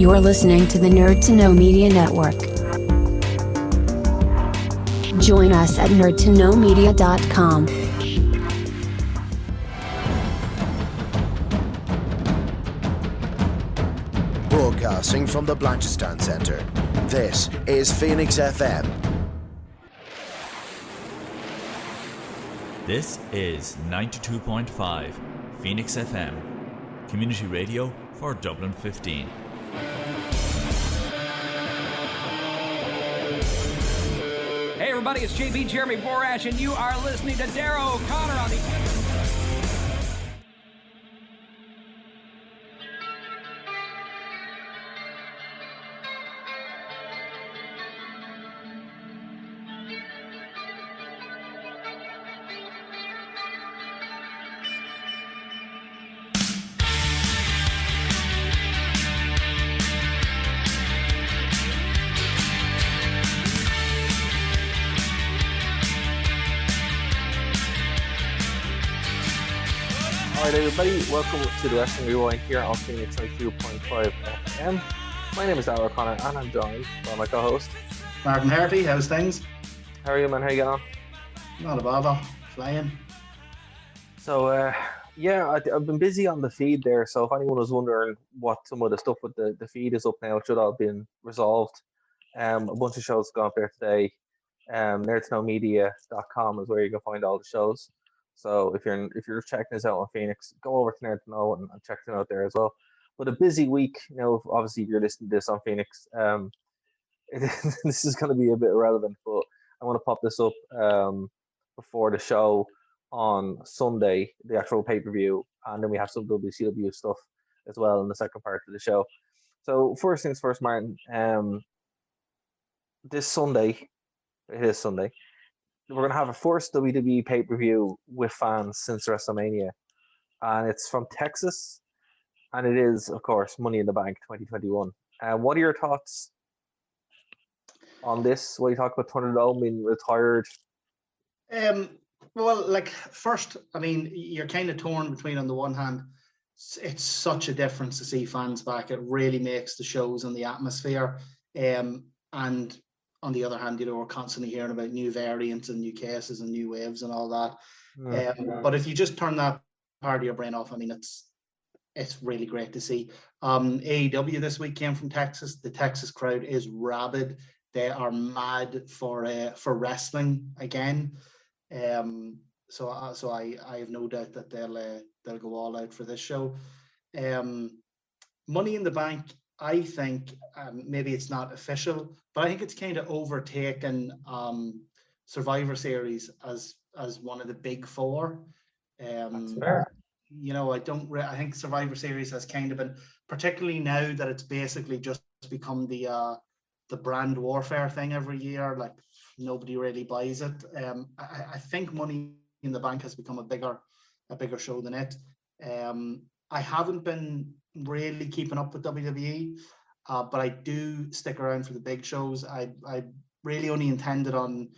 You're listening to the Nerd to Know Media Network. Join us at nerdtoknowmedia.com. Broadcasting from the Blanchardstown Centre, this is Phoenix FM. This is 92.5 Phoenix FM, community radio for Dublin 15. Hey everybody, it's JB Jeremy Borash, and you are listening to Darrow O'Connor on the... Alright everybody, welcome to the Wrestling Rewind here on Phoenix 92.5 FM. My name is Darrow O'Connor and I'm joined by my co-host Martin Harty. How's things? How are you, man? How you getting on? Not a bother, flying. So I've been busy on the feed there, so if anyone was wondering what some of the stuff with the feed is up now, it should all have been resolved. A bunch of shows gone up there today. nerdtoknowmedia.com is where you can find all the shows. So if you're checking this out on Phoenix, go over to Nerd to Know and check them out there as well. But a busy week, obviously if you're listening to this on Phoenix, this is going to be a bit irrelevant, but I want to pop this up before the show on Sunday, the actual pay-per-view, and then we have some WCW stuff as well in the second part of the show. So first things first, Martin, this Sunday, we're going to have a first WWE pay-per-view with fans since WrestleMania. And it's from Texas. And it is, of course, Money in the Bank 2021. What are your thoughts on this? What do you talk about Thunderdome being retired? Well, first, you're kind of torn between, on the one hand, it's such a difference to see fans back. It really makes the shows and the atmosphere. And on the other hand, we're constantly hearing about new variants and new cases and new waves and all that. But if you just turn that part of your brain off, it's really great to see. AEW this week came from Texas. The Texas crowd is rabid. They are mad for wrestling again. So I have no doubt that they'll go all out for this show. Money in the Bank, I think maybe it's not official, but I think it's kind of overtaken Survivor Series as one of the big four. That's fair. I think Survivor Series has kind of been, particularly now that it's basically just become the brand warfare thing every year. Like nobody really buys it. I think Money in the Bank has become a bigger show than it. I haven't been really keeping up with WWE, but I do stick around for the big shows. I really only intended on,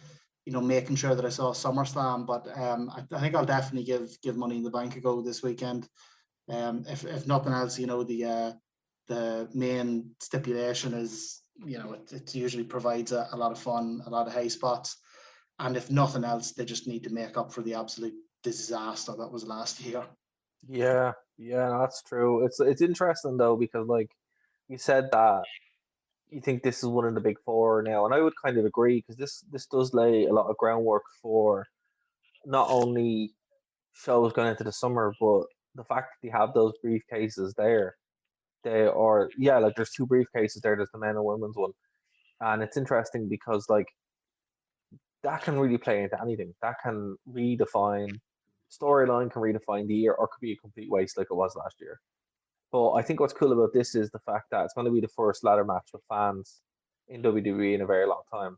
making sure that I saw SummerSlam, but I think I'll definitely give Money in the Bank a go this weekend. If nothing else, the main stipulation is, it usually provides a lot of fun, a lot of high spots, and if nothing else, they just need to make up for the absolute disaster that was last year. Yeah, that's true. It's interesting though, because like you said that you think this is one of the big four now, and I would kind of agree, because this does lay a lot of groundwork for not only shows going into the summer, but the fact that they have those briefcases there. There's two briefcases there. There's the men and women's one, and it's interesting because like that can really play into anything. That can redefine storyline, can redefine the year, or could be a complete waste like it was last year. But I think what's cool about this is the fact that it's going to be the first ladder match with fans in WWE in a very long time.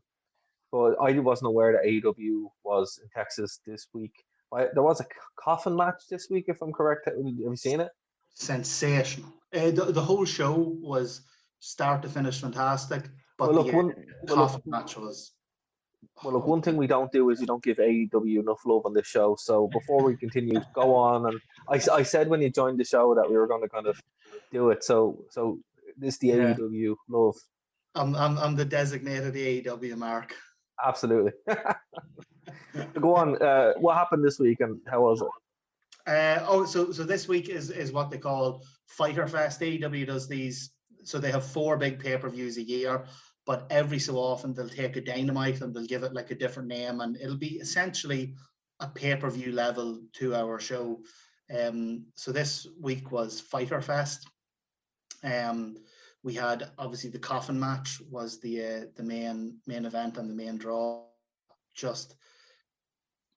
But I wasn't aware that AEW was in Texas this week. There was a coffin match this week, if I'm correct. Have you seen it? Sensational. The whole show was start to finish fantastic, but the coffin match was Well, look, one thing we don't do is we don't give AEW enough love on this show. So before we continue, go on. And I said when you joined the show that we were going to kind of do it. So This the Yeah. AEW love. I'm the designated AEW mark. Absolutely. Go on. What happened this week and how was it? So this week is what they call Fighter Fest. AEW does these, so they have 4 big pay-per-views a year, but every so often they'll take a Dynamite and they'll give it like a different name, and it'll be essentially a pay-per-view level 2-hour show. So this week was Fighter Fest. We had obviously the coffin match was the main event and the main draw. Just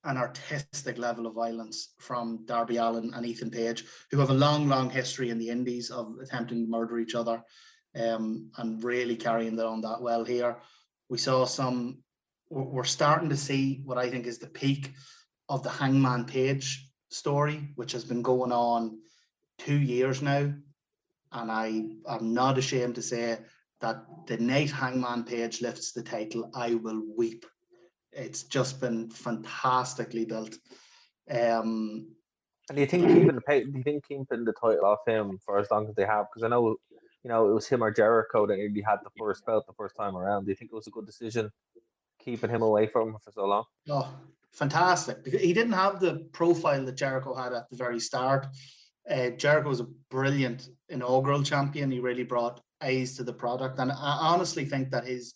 an artistic level of violence from Darby Allin and Ethan Page, who have a long history in the Indies of attempting to murder each other, and really carrying that on that well here. We saw we're starting to see what I think is the peak of the Hangman Page story, which has been going on 2 years now. And I'm not ashamed to say that the night Hangman Page lifts the title, I will weep. It's just been fantastically built. And do you think keeping the title off him for as long as they have? Because I know, it was him or Jericho that nearly had the first belt the first time around. Do you think it was a good decision keeping him away from him for so long? Oh, fantastic. Because he didn't have the profile that Jericho had at the very start. Jericho was a brilliant inaugural champion. He really brought eyes to the product. And I honestly think that his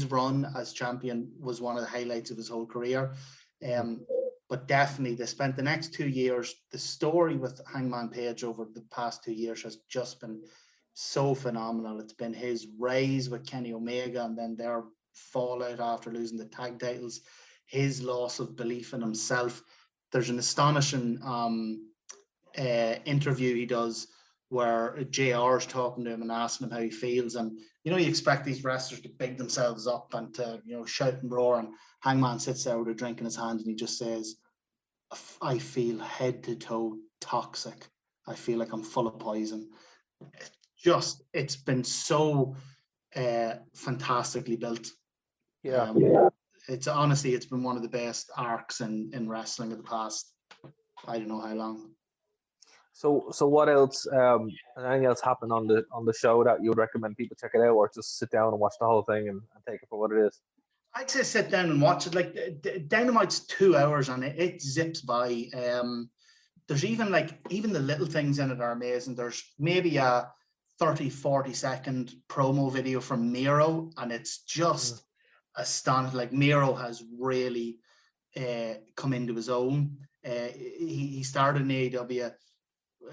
run as champion was one of the highlights of his whole career. But definitely they spent the next 2 years, the story with Hangman Page over the past 2 years has just been so phenomenal. It's been his rise with Kenny Omega and then their fallout after losing the tag titles, his loss of belief in himself. There's an astonishing interview he does where JR's talking to him and asking him how he feels, and you expect these wrestlers to big themselves up and to shout and roar, and Hangman sits there with a drink in his hand and he just says, I feel head to toe toxic. I feel like I'm full of poison. It's been so fantastically built. Yeah. It's been one of the best arcs in wrestling of the past, I don't know how long. So what else? Anything else happened on the show that you would recommend people check it out, or just sit down and watch the whole thing and take it for what it is? I'd say sit down and watch it. Like Dynamite's 2 hours and it zips by. There's even the little things in it are amazing. There's maybe a 30-40 second promo video from Miro, and it's just astonishing. Like Miro has really come into his own. He started in AEW.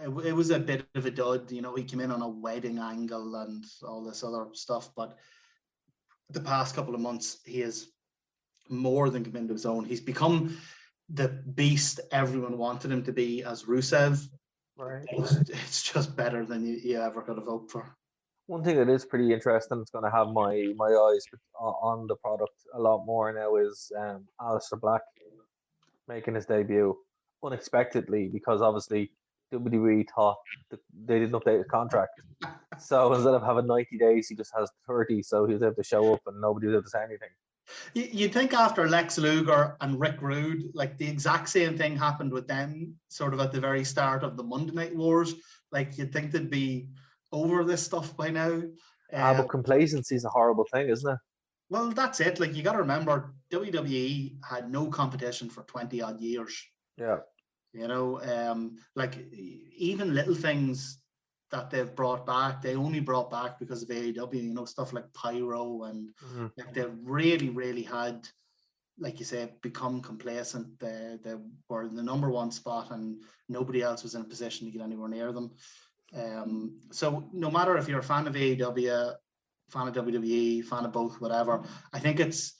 It was a bit of a dud, he came in on a wedding angle and all this other stuff, but the past couple of months he has more than come into his own. He's become the beast everyone wanted him to be as Rusev. Right. It's just better than you ever could have hoped for. One thing that is pretty interesting, it's going to have my eyes on the product a lot more now, is Aleister Black making his debut unexpectedly, because obviously WWE thought that they didn't update his contract. So instead of having 90 days, he just has 30, so he was able to show up and nobody was able to say anything. You'd think after Lex Luger and Rick Rude, like the exact same thing happened with them sort of at the very start of the Monday Night Wars. Like you'd think they'd be over this stuff by now. But complacency is a horrible thing, isn't it? Well, that's it. Like you got to remember, WWE had no competition for 20 odd years. Yeah. Like even little things that they've brought back, they only brought back because of AEW, stuff like Pyro, and like they've really had, like you say, become complacent. They were in the number one spot and nobody else was in a position to get anywhere near them. So no matter if you're a fan of AEW, fan of WWE, fan of both, whatever, I think it's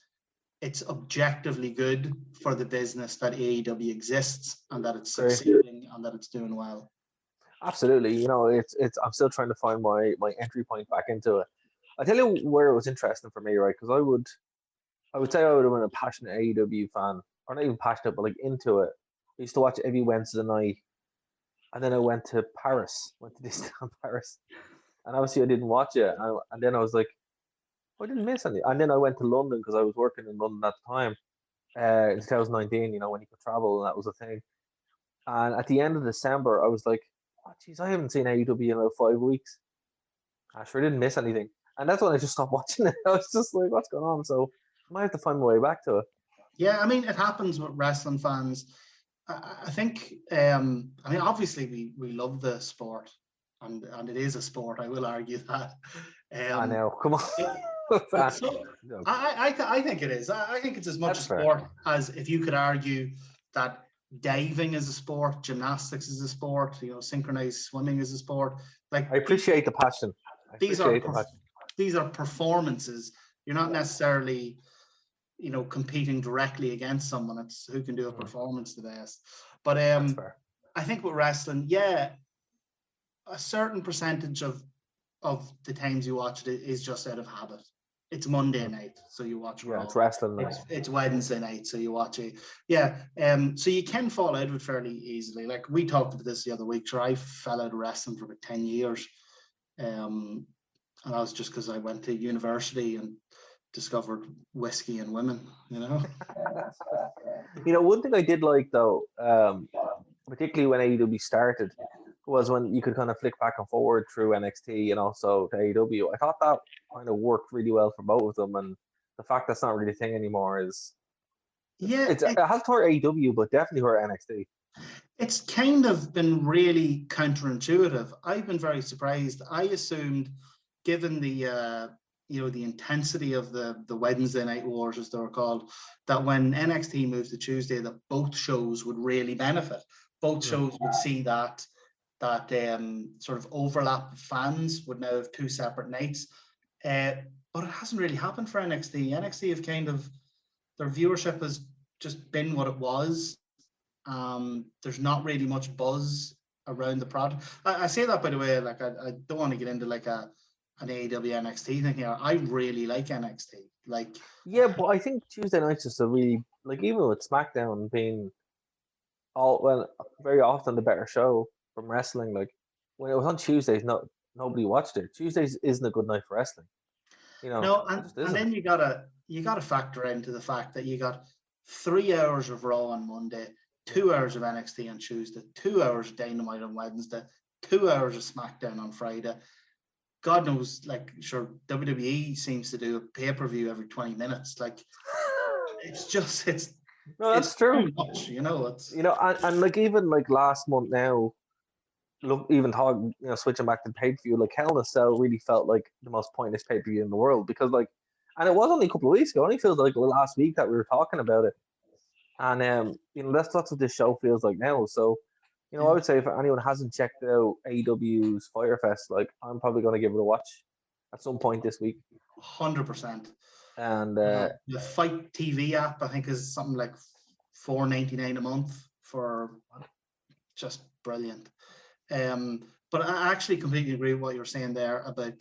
objectively good for the business that AEW exists and that it's succeeding and that it's doing well. Absolutely. It's I'm still trying to find my entry point back into it. I tell you where it was interesting for me, right? Because I would say I would have been a passionate AEW fan, or not even passionate, but like into it. I used to watch every Wednesday night, and then I went to Disneyland Paris, and obviously I didn't watch it, and then I was like, I didn't miss any. And then I went to London because I was working in London at the time, in 2019. When you could travel, and that was a thing. And at the end of December, I was like, oh, geez, I haven't seen AEW in about 5 weeks. I sure didn't miss anything. And that's when I just stopped watching it. I was just like, what's going on? So I might have to find my way back to it. Yeah, I mean, it happens with wrestling fans. I think, obviously we love the sport, and it is a sport. I will argue that. I know. Come on. So No, I think it is. I think it's as much that's a fair. sport as if you could argue that diving is a sport, gymnastics is a sport, synchronized swimming is a sport. Like I appreciate the passion. these are performances. You're not necessarily competing directly against someone. It's who can do a performance the best. But That's fair. I think with wrestling, yeah, a certain percentage of the times you watch it is just out of habit. It's Monday night, so you watch Raw. It's wrestling night. It's Wednesday night, so you watch it. Yeah. So you can fall out of it fairly easily. Like we talked about this the other week. Sure, I fell out of wrestling for about 10 years. And that was just because I went to university and discovered whiskey and women, One thing I did like though, particularly when AEW started, was when you could kind of flick back and forward through NXT and also to AEW. I thought that kind of worked really well for both of them, and the fact that's not really a thing anymore is it has hurt AEW, but definitely hurt NXT. It's kind of been really counterintuitive. I've been very surprised. I assumed, given the the intensity of the Wednesday night wars, as they were called, that when NXT moved to Tuesday, that both shows would really benefit. Both shows would see that sort of overlap of fans would now have two separate nights. But it hasn't really happened for NXT. NXT have kind of, their viewership has just been what it was. There's not really much buzz around the product. I say that, by the way, like I don't want to get into like an AEW NXT thing here. I really like NXT. Like, yeah, but I think Tuesday nights is a really, like, even with SmackDown being very often the better show from wrestling. Like when it was on Tuesdays, nobody watched it. Tuesdays isn't a good night for wrestling. no, it just and isn't. then you gotta factor into the fact that you got 3 hours of Raw on Monday, 2 hours of NXT on Tuesday, 2 hours of Dynamite on Wednesday, 2 hours of SmackDown on Friday. God knows, like, sure, WWE seems to do a pay-per-view every 20 minutes. Like, it's no, that's true. Too much, and like even like last month now, look, even talking, switching back to pay-per-view, like Hell in a Cell really felt like the most pointless pay-per-view in the world because and it was only a couple of weeks ago. It only feels like last week that we were talking about it, and that's what this show feels like now. So, I would say if anyone hasn't checked out AEW's Firefest, like I'm probably going to give it a watch at some point this week. 100%. And the Fight TV app, I think, is something like $4.99 a month for just brilliant. But I actually completely agree with what you're saying there about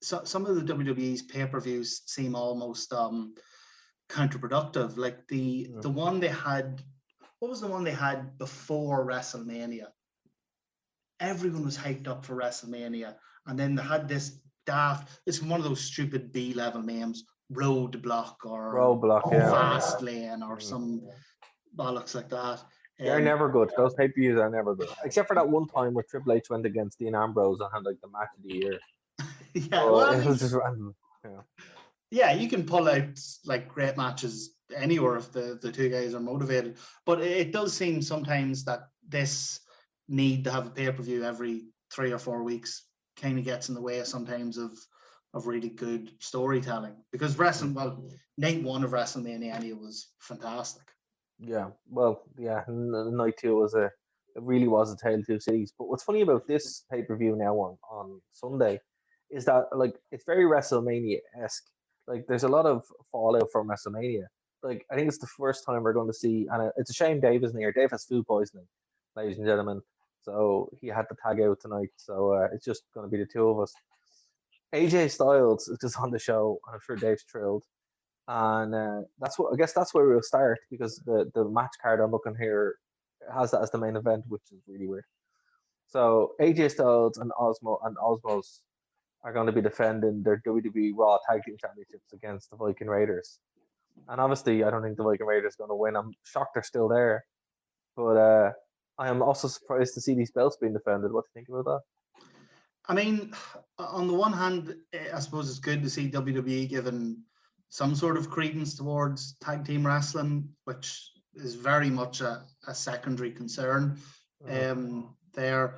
some of the WWE's pay-per-views seem almost counterproductive. Like the one they had, what was the one they had before WrestleMania? Everyone was hyped up for WrestleMania, and then they had this it's one of those stupid B-level names, Roadblock or Fast Lane or some bollocks like that. They're never good. Those pay-per-views are never good. Except for that one time where Triple H went against Dean Ambrose and had like the match of the year. It was just random. Yeah, you can pull out like great matches anywhere if the two guys are motivated. But it does seem sometimes that this need to have a pay-per-view every 3 or 4 weeks kind of gets in the way sometimes of really good storytelling. Because wrestling, night one of WrestleMania was fantastic. Yeah, night two it really was a tale of two cities. But what's funny about this pay-per-view now on Sunday is that like it's very WrestleMania-esque. Like there's a lot of fallout from WrestleMania. Like I think it's the first time we're going to see, and it's a shame Dave isn't here. Dave has food poisoning, ladies and gentlemen. So he had to tag out tonight. So it's just going to be the two of us. AJ Styles is just on the show. I'm sure Dave's thrilled. And that's where we'll start because the match card I'm looking here has that as the main event, which is really weird. So AJ Styles and Osmos are going to be defending their WWE Raw Tag Team Championships against the Viking Raiders. And obviously, I don't think the Viking Raiders are going to win. I'm shocked they're still there. But I am also surprised to see these belts being defended. What do you think about that? I mean, on the one hand, I suppose it's good to see WWE given some sort of credence towards tag team wrestling, which is very much a secondary concern. There,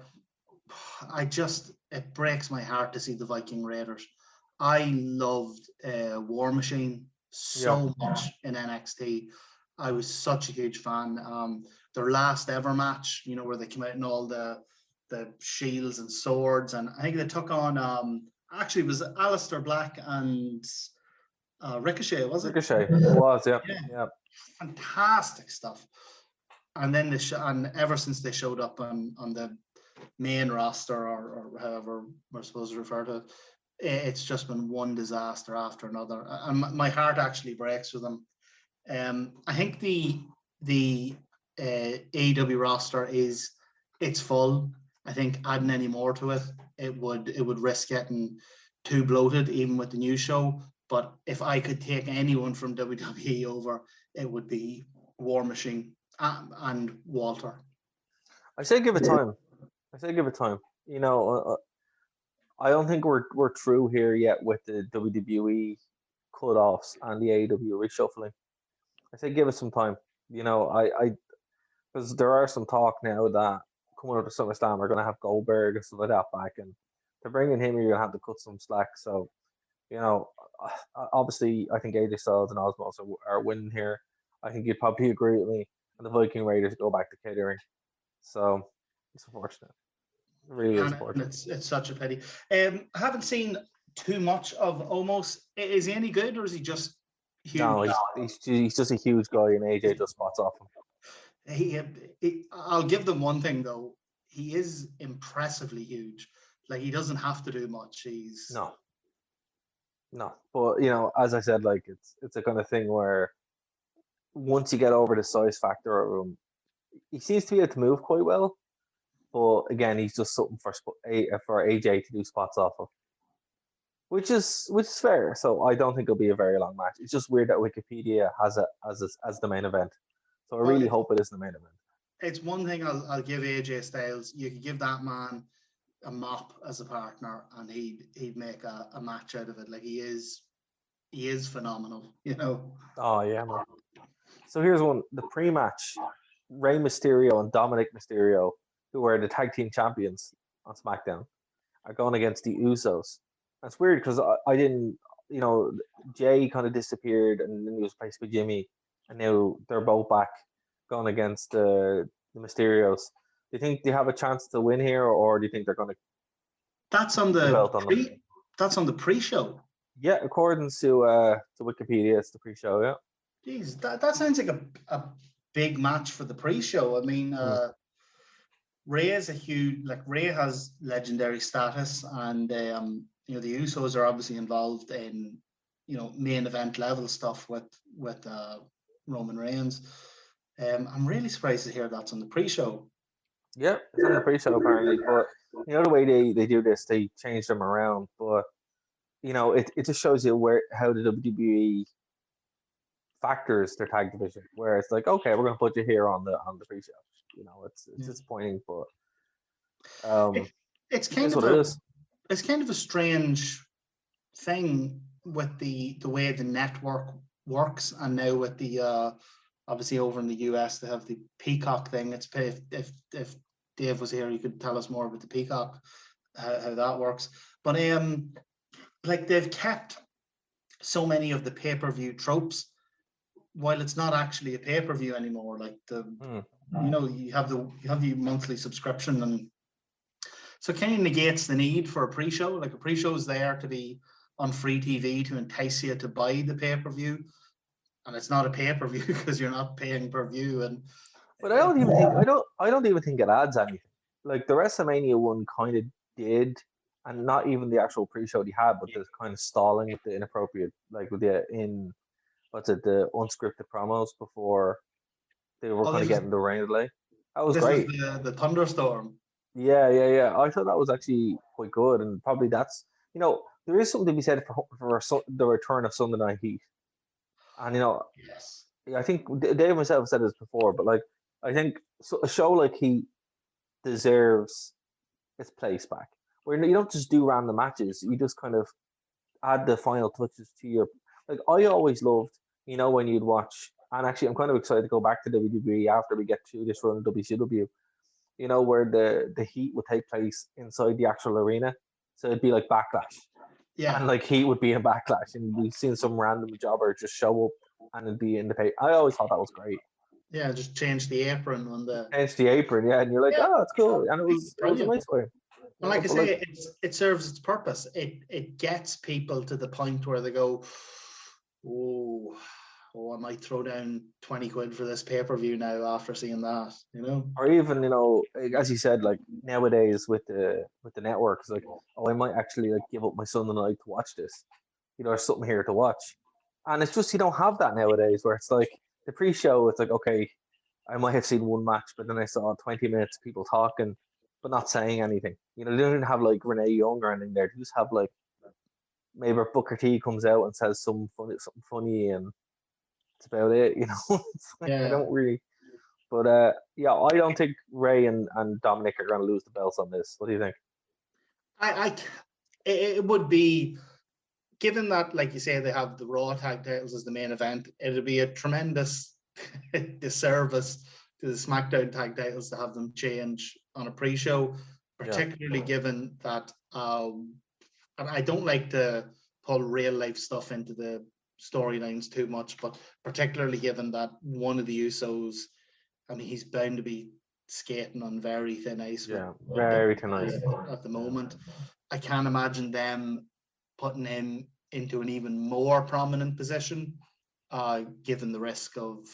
it breaks my heart to see the Viking Raiders. I loved War Machine so much in NXT. I was such a huge fan. Their last ever match, where they came out in all the shields and swords, and I think they took on actually it was Aleister Black and Ricochet, was it? Ricochet, it was, yeah. Fantastic stuff. And then and ever since they showed up on the main roster, or however we're supposed to refer to it, it's just been one disaster after another, and my heart actually breaks for them. I think the AEW roster it's full. I think adding any more to it, it would risk getting too bloated, even with the new show. But if I could take anyone from WWE over, it would be War Machine and Walter. I say give it time. I don't think we're through here yet with the WWE cut-offs and the AEW reshuffling. I say give it some time. Because there are some talk now that coming up to SummerSlam we're going to have Goldberg and stuff like that back, and to bring in him, you're going to have to cut some slack. So, obviously, I think AJ Styles and Osmo are winning here. I think you'd probably agree with me, and the Viking Raiders go back to catering. So it's unfortunate. It really is unfortunate. It's such a pity. I haven't seen too much of Omos. Is he any good, or is he just huge? No, he's just a huge guy, and AJ just spots off him. I'll give them one thing though. He is impressively huge. Like, he doesn't have to do much. No. But as I said, like it's a kind of thing where once you get over the size factor of him, he seems to be able to move quite well. But again, he's just something for AJ to do spots off of, which is fair. So I don't think it'll be a very long match. It's just weird that Wikipedia has it as the main event. So I really hope it is the main event. It's one thing I'll give AJ Styles. You could give that man a mop as a partner, and he'd make a match out of it. Like, he is phenomenal. Oh yeah, man. So here's one: the pre-match, Rey Mysterio and Dominic Mysterio, who were the tag team champions on SmackDown, are going against the Usos. And it's weird because I didn't, Jay kind of disappeared and then he was replaced by Jimmy, and now they're both back going against the Mysterios. Do you think they have a chance to win here, or do you think they're going to? That's on the pre-show. Yeah, according to Wikipedia, it's the pre-show. Yeah. Jeez, that sounds like a big match for the pre-show. I mean, Ray is Ray has legendary status, and the Usos are obviously involved in main event level stuff with Roman Reigns. I'm really surprised to hear that's on the pre-show. Yeah, it's on the pre-show apparently, but the way they do this, they change them around. But it just shows you how the WWE factors their tag division, where it's like, okay, we're going to put you here on the pre-show. It's disappointing, but it's kind of a strange thing with the way the network works, and now with the obviously over in the US they have the Peacock thing. It's if Dave was here, he could tell us more about the Peacock, how that works. But they've kept so many of the pay-per-view tropes, while it's not actually a pay-per-view anymore. Like you have the monthly subscription, and so it kind of negates the need for a pre-show. Like, a pre-show is there to be on free TV to entice you to buy the pay-per-view, and it's not a pay-per-view because you're not paying per view. But I don't even think it adds anything. Like, the WrestleMania one kind of did, and not even the actual pre-show they had, but the kind of stalling with the inappropriate, like with the unscripted promos before they were kind of getting the rain delay. That was great. The thunderstorm. Yeah. I thought that was actually quite good, and probably that's there is something to be said for the return of Sunday Night Heat, and yes, I think Dave himself said this before, but I think a show like Heat deserves its place back. where you don't just do random matches. You just kind of add the final touches to your. Like I always loved, when you'd watch. And actually, I'm kind of excited to go back to WWE after we get through this run of WCW. Where the heat would take place inside the actual arena. So it'd be like Backlash. Yeah. And like Heat would be in Backlash, and we've seen some random jobber just show up and it'd be in the pay. I always thought that was great. Yeah, just change the apron on the. Change the apron, yeah, and you're like, oh, it's cool, and it was a nice way. And like I say, it serves its purpose. It gets people to the point where they go, oh, I might throw down 20 quid for this pay-per-view now after seeing that, Or even, as you said, like nowadays with the networks, like, I might actually like give up my Sunday night to watch this. There's something here to watch. And it's just you don't have that nowadays where it's like the pre-show, it's like, okay, I might have seen one match, but then I saw 20 minutes of people talking but not saying anything. They don't even have like Renee Young or anything there. They just have like maybe Booker T comes out and says something funny and that's about it, It's like, I don't really. But I don't think Ray and Dominic are going to lose the belts on this. What do you think? It would be, given that, like you say, they have the Raw tag titles as the main event, it'd be a tremendous disservice to the SmackDown tag titles to have them change on a pre-show, particularly given that, and I don't like to pull real life stuff into the storylines too much, but particularly given that one of the Usos, he's bound to be skating on very thin ice. Yeah, very thin ice at the moment. I can't imagine them putting him into an even more prominent position, given the risk of,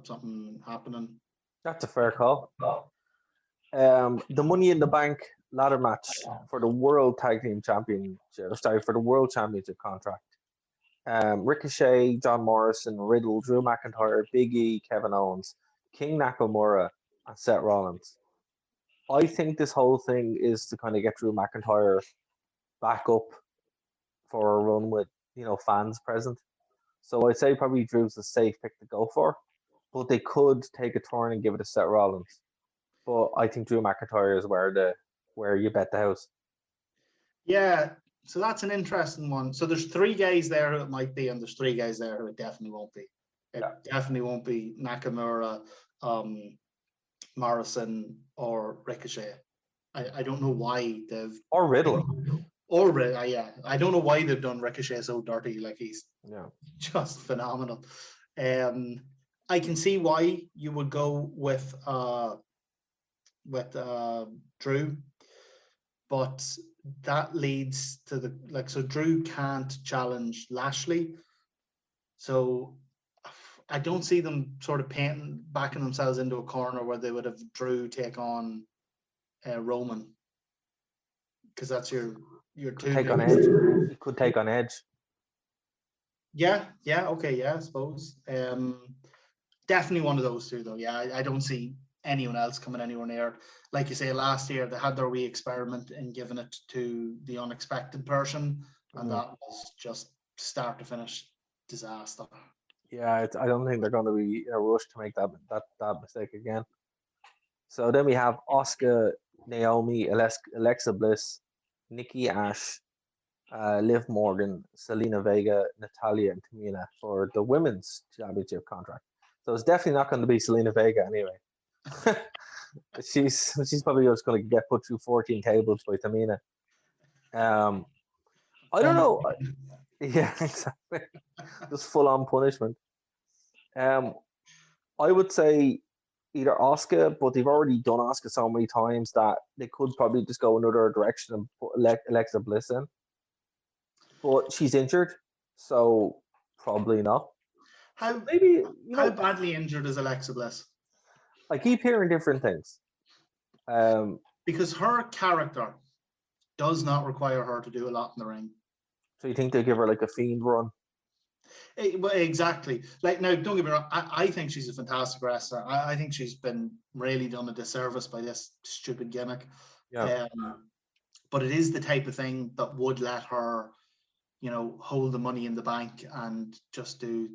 something happening. That's a fair call. The Money in the Bank ladder match for the World Tag Team Championship, for the World Championship contract. Ricochet, John Morrison, Riddle, Drew McIntyre, Big E, Kevin Owens, King Nakamura, and Seth Rollins. I think this whole thing is to kind of get Drew McIntyre back up for a run with, fans present. So I'd say probably Drew's a safe pick to go for, but they could take a turn and give it to Seth Rollins. But I think Drew McIntyre is where you bet the house. Yeah, so that's an interesting one. So there's 3 guys there who it might be, and there's 3 guys there who it definitely won't be. It definitely won't be Nakamura, Morrison, or Ricochet. I don't know why they've... Or Riddle. I don't know why they've done Ricochet so dirty. Like, he's just phenomenal. I can see why you would go with Drew, but that leads to so Drew can't challenge Lashley, so I don't see them sort of backing themselves into a corner where they would have Drew take on Roman, because that's your two. Take on Edge. He could take on Edge. Yeah, I suppose. Definitely one of those 2, though. Yeah, I don't see anyone else coming anywhere near. Like you say, last year they had their wee experiment in giving it to the unexpected person, and that was just start to finish disaster. Yeah, I don't think they're going to be in a rush to make that mistake again. So then we have Asuka, Naomi, Alexa Bliss, Nikki Ash, Liv Morgan, Selena Vega, Natalia, and Tamina for the women's championship contract. So it's definitely not going to be Selena Vega anyway. she's probably just going to get put through 14 tables by Tamina. I don't know. Yeah, exactly. Just full on punishment. I would say either Asuka, but they've already done Asuka so many times that they could probably just go another direction and put Alexa Bliss in. But she's injured, so probably not. How badly injured is Alexa Bliss? I keep hearing different things. Because her character does not require her to do a lot in the ring. So you think they give her like a Fiend run? Exactly. Like, now, don't get me wrong. I think she's a fantastic wrestler. I think she's been really done a disservice by this stupid gimmick. Yeah. But it is the type of thing that would let her, hold the Money in the Bank and just do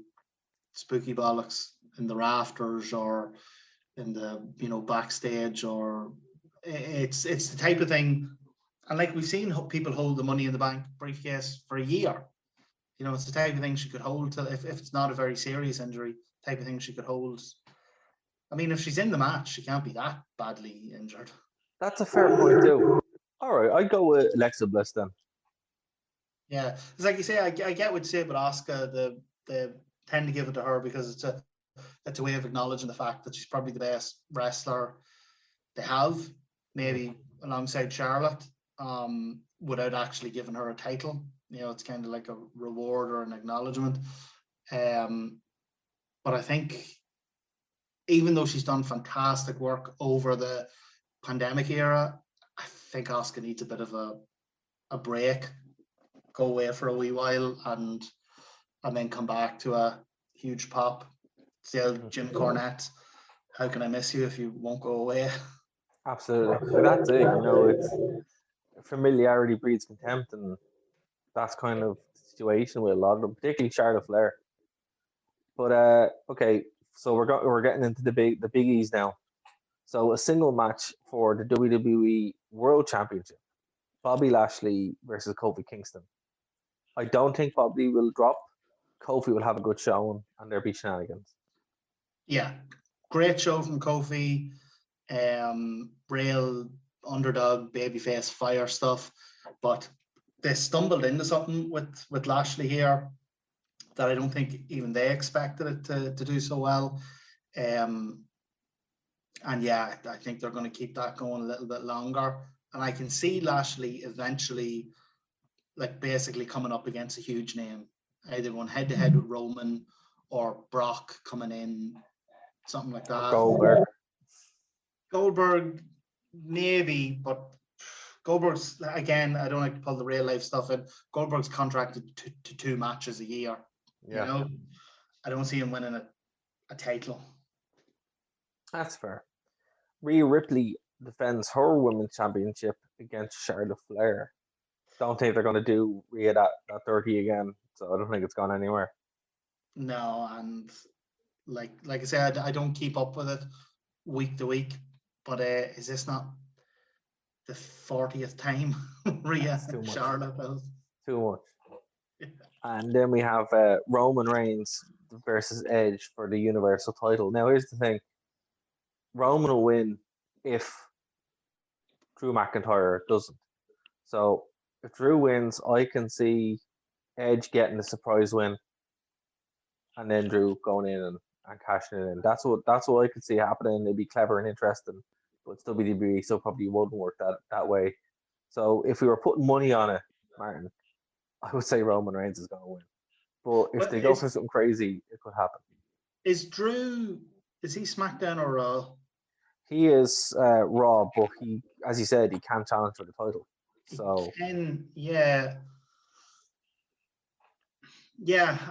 spooky bollocks in the rafters or in the, backstage or it's the type of thing, and like we've seen people hold the Money in the Bank briefcase for a year. You know, it's the type of thing she could hold till if it's not a very serious injury, type of thing she could hold. I mean, if she's in the match, she can't be that badly injured. That's a fair point too. All right, I'd go with Alexa Bliss then. Yeah, it's like you say. I get what you say, but Asuka, they tend to give it to her because it's a way of acknowledging the fact that she's probably the best wrestler they have, maybe alongside Charlotte, without actually giving her a title. You know, it's kind of like a reward or an acknowledgement. But I think even though she's done fantastic work over the pandemic era, I think Asuka needs a bit of a break, go away for a wee while, and then come back to a huge pop. Still, Jim Cornette, how can I miss you if you won't go away? Absolutely. That's it. You know, it's familiarity breeds contempt, and that's kind of the situation with a lot of them, particularly Charlotte Flair. But okay, so we're getting into the biggies now. So a single match for the WWE World Championship: Bobby Lashley versus Kofi Kingston. I don't think Bobby will drop. Kofi will have a good showing, and there'll be shenanigans. Yeah, great show from Kofi. Real underdog, babyface, fire stuff, but they stumbled into something with Lashley here that I don't think even they expected it to do so well. And yeah, I think they're going to keep that going a little bit longer. And I can see Lashley eventually, like, basically coming up against a huge name, either going head to head with Roman or Brock coming in, something like that. Goldberg, maybe, but Goldberg's, again, I don't like to pull the real life stuff in. Goldberg's contracted to 2 matches a year. Yeah. You know, I don't see him winning a title. That's fair. Rhea Ripley defends her women's championship against Charlotte Flair. Don't think they're going to do Rhea that dirty again, so I don't think it's gone anywhere. No, and like I said, I don't keep up with it week to week, but is this not the 40th time Rhea and Charlotte? Too much. Yeah. And then we have Roman Reigns versus Edge for the Universal title. Now, here's the thing. Roman will win if Drew McIntyre doesn't. So, if Drew wins, I can see Edge getting the surprise win and then Drew going in and cashing it in. That's what I could see happening. It'd be clever and interesting, but WWE so probably wouldn't work that way. So if we were putting money on it, Martin, I would say Roman Reigns is going to win. But if they go for something crazy, it could happen. Is Drew, is he SmackDown or Raw? He is Raw, but he, as you said, he can't challenge for the title. So yeah,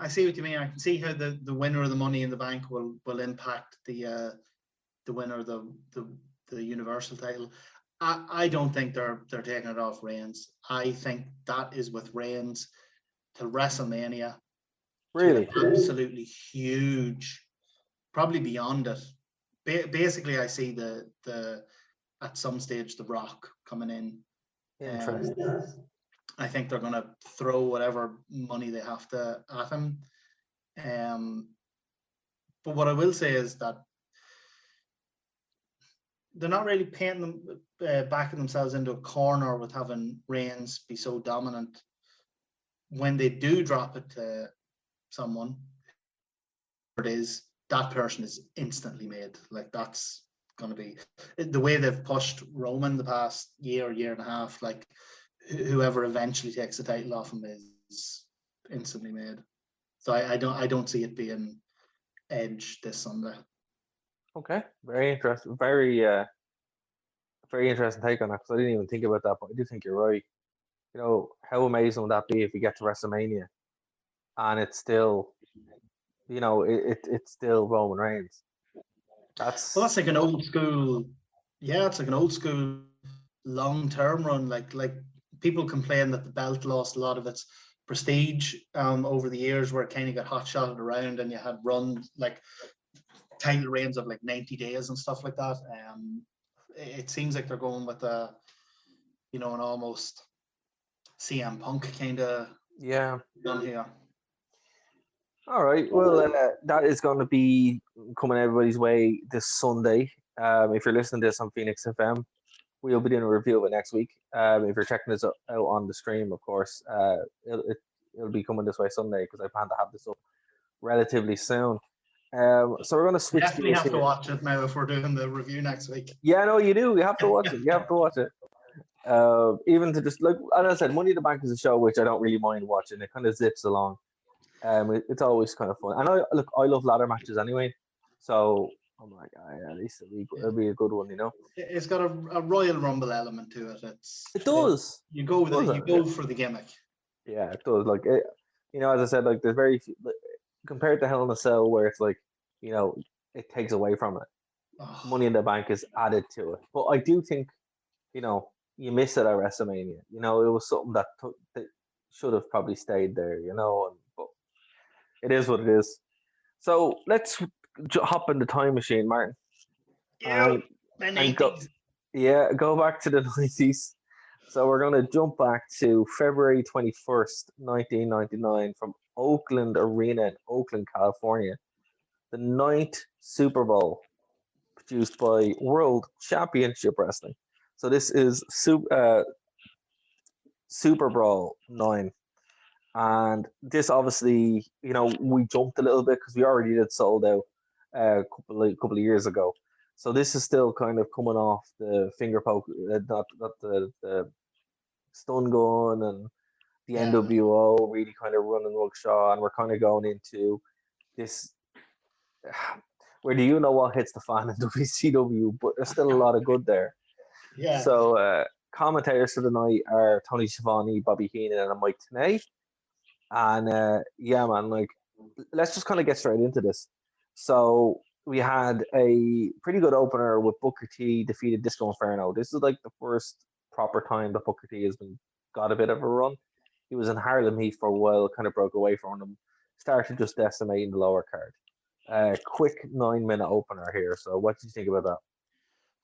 I see what you mean. I can see how the winner of the Money in the Bank will impact the winner of the Universal title. I don't think they're taking it off Reigns. I think that is with Reigns till WrestleMania. Really? Absolutely huge, probably beyond it. Basically, I see the at some stage The Rock coming in. Interesting. I think they're going to throw whatever money they have to at him. But what I will say is that they're not really painting them, backing themselves into a corner with having Reigns be so dominant. When they do drop it to someone, it is, that person is instantly made. Like, that's going to be the way they've pushed Roman the past year and a half. Like, whoever eventually takes the title off him is instantly made. So I don't see it being Edge this Sunday. Okay, very interesting. Very interesting take on that, because I didn't even think about that, but I do think you're right. You know, how amazing would that be if we get to WrestleMania and it's still, you know, it's still Roman Reigns. That's like an old school. Yeah, it's like an old school long-term run. Like people complain that the belt lost a lot of its prestige over the years, where it kind of got hot-shotted around and you had runs like title reigns of like 90 days and stuff like that. it seems like they're going with an almost CM Punk kind of done here. All right. Well, that is going to be coming everybody's way this Sunday. If you're listening to this on Phoenix FM, we'll be doing a review of it next week. If you're checking this out on the stream, of course, it'll be coming this way Sunday because I plan to have this up relatively soon. So we're going to switch. Definitely have to watch it now if we're doing the review next week. Yeah, no, you do. You have to watch it. You have to watch it. Even to just like, as I said, Money in the Bank is a show which I don't really mind watching. It kind of zips along. It's always kind of fun. And I love ladder matches anyway. So I'm like, at least it'll be a good one, you know. It's got a Royal Rumble element to it. It does. You go with it. You go for the gimmick. Yeah, it does. Like, as I said, like there's very few, compared to Hell in a Cell, where it's like, it takes away from it. Oh. Money in the Bank is added to it. But I do think, you miss it at WrestleMania. It was something that should have probably stayed there. But it is what it is. So let's hop in the time machine, Martin. Yeah, and go back to the 90s. So we're going to jump back to February 21st, 1999 from Oakland Arena in Oakland, California. The 9th Super Bowl produced by World Championship Wrestling. So this is Superbrawl 9. And this obviously, we jumped a little bit because we already did Sold Out a couple of years ago. So this is still kind of coming off the finger poke, not the stun gun and the NWO really kind of running Rugshaw, and we're kind of going into this where do you know what hits the fan in WCW, but there's still a lot of good there. Yeah. So commentators for the night are Tony Schiavone, Bobby Heenan, and Mike Tenay. And man, like, let's just kind of get straight into this. So we had a pretty good opener with Booker T defeated Disco Inferno. This is like the first proper time that Booker T has got a bit of a run. He was in Harlem Heat for a while, kind of broke away from him, started just decimating the lower card. Quick 9-minute opener here. So what did you think about that?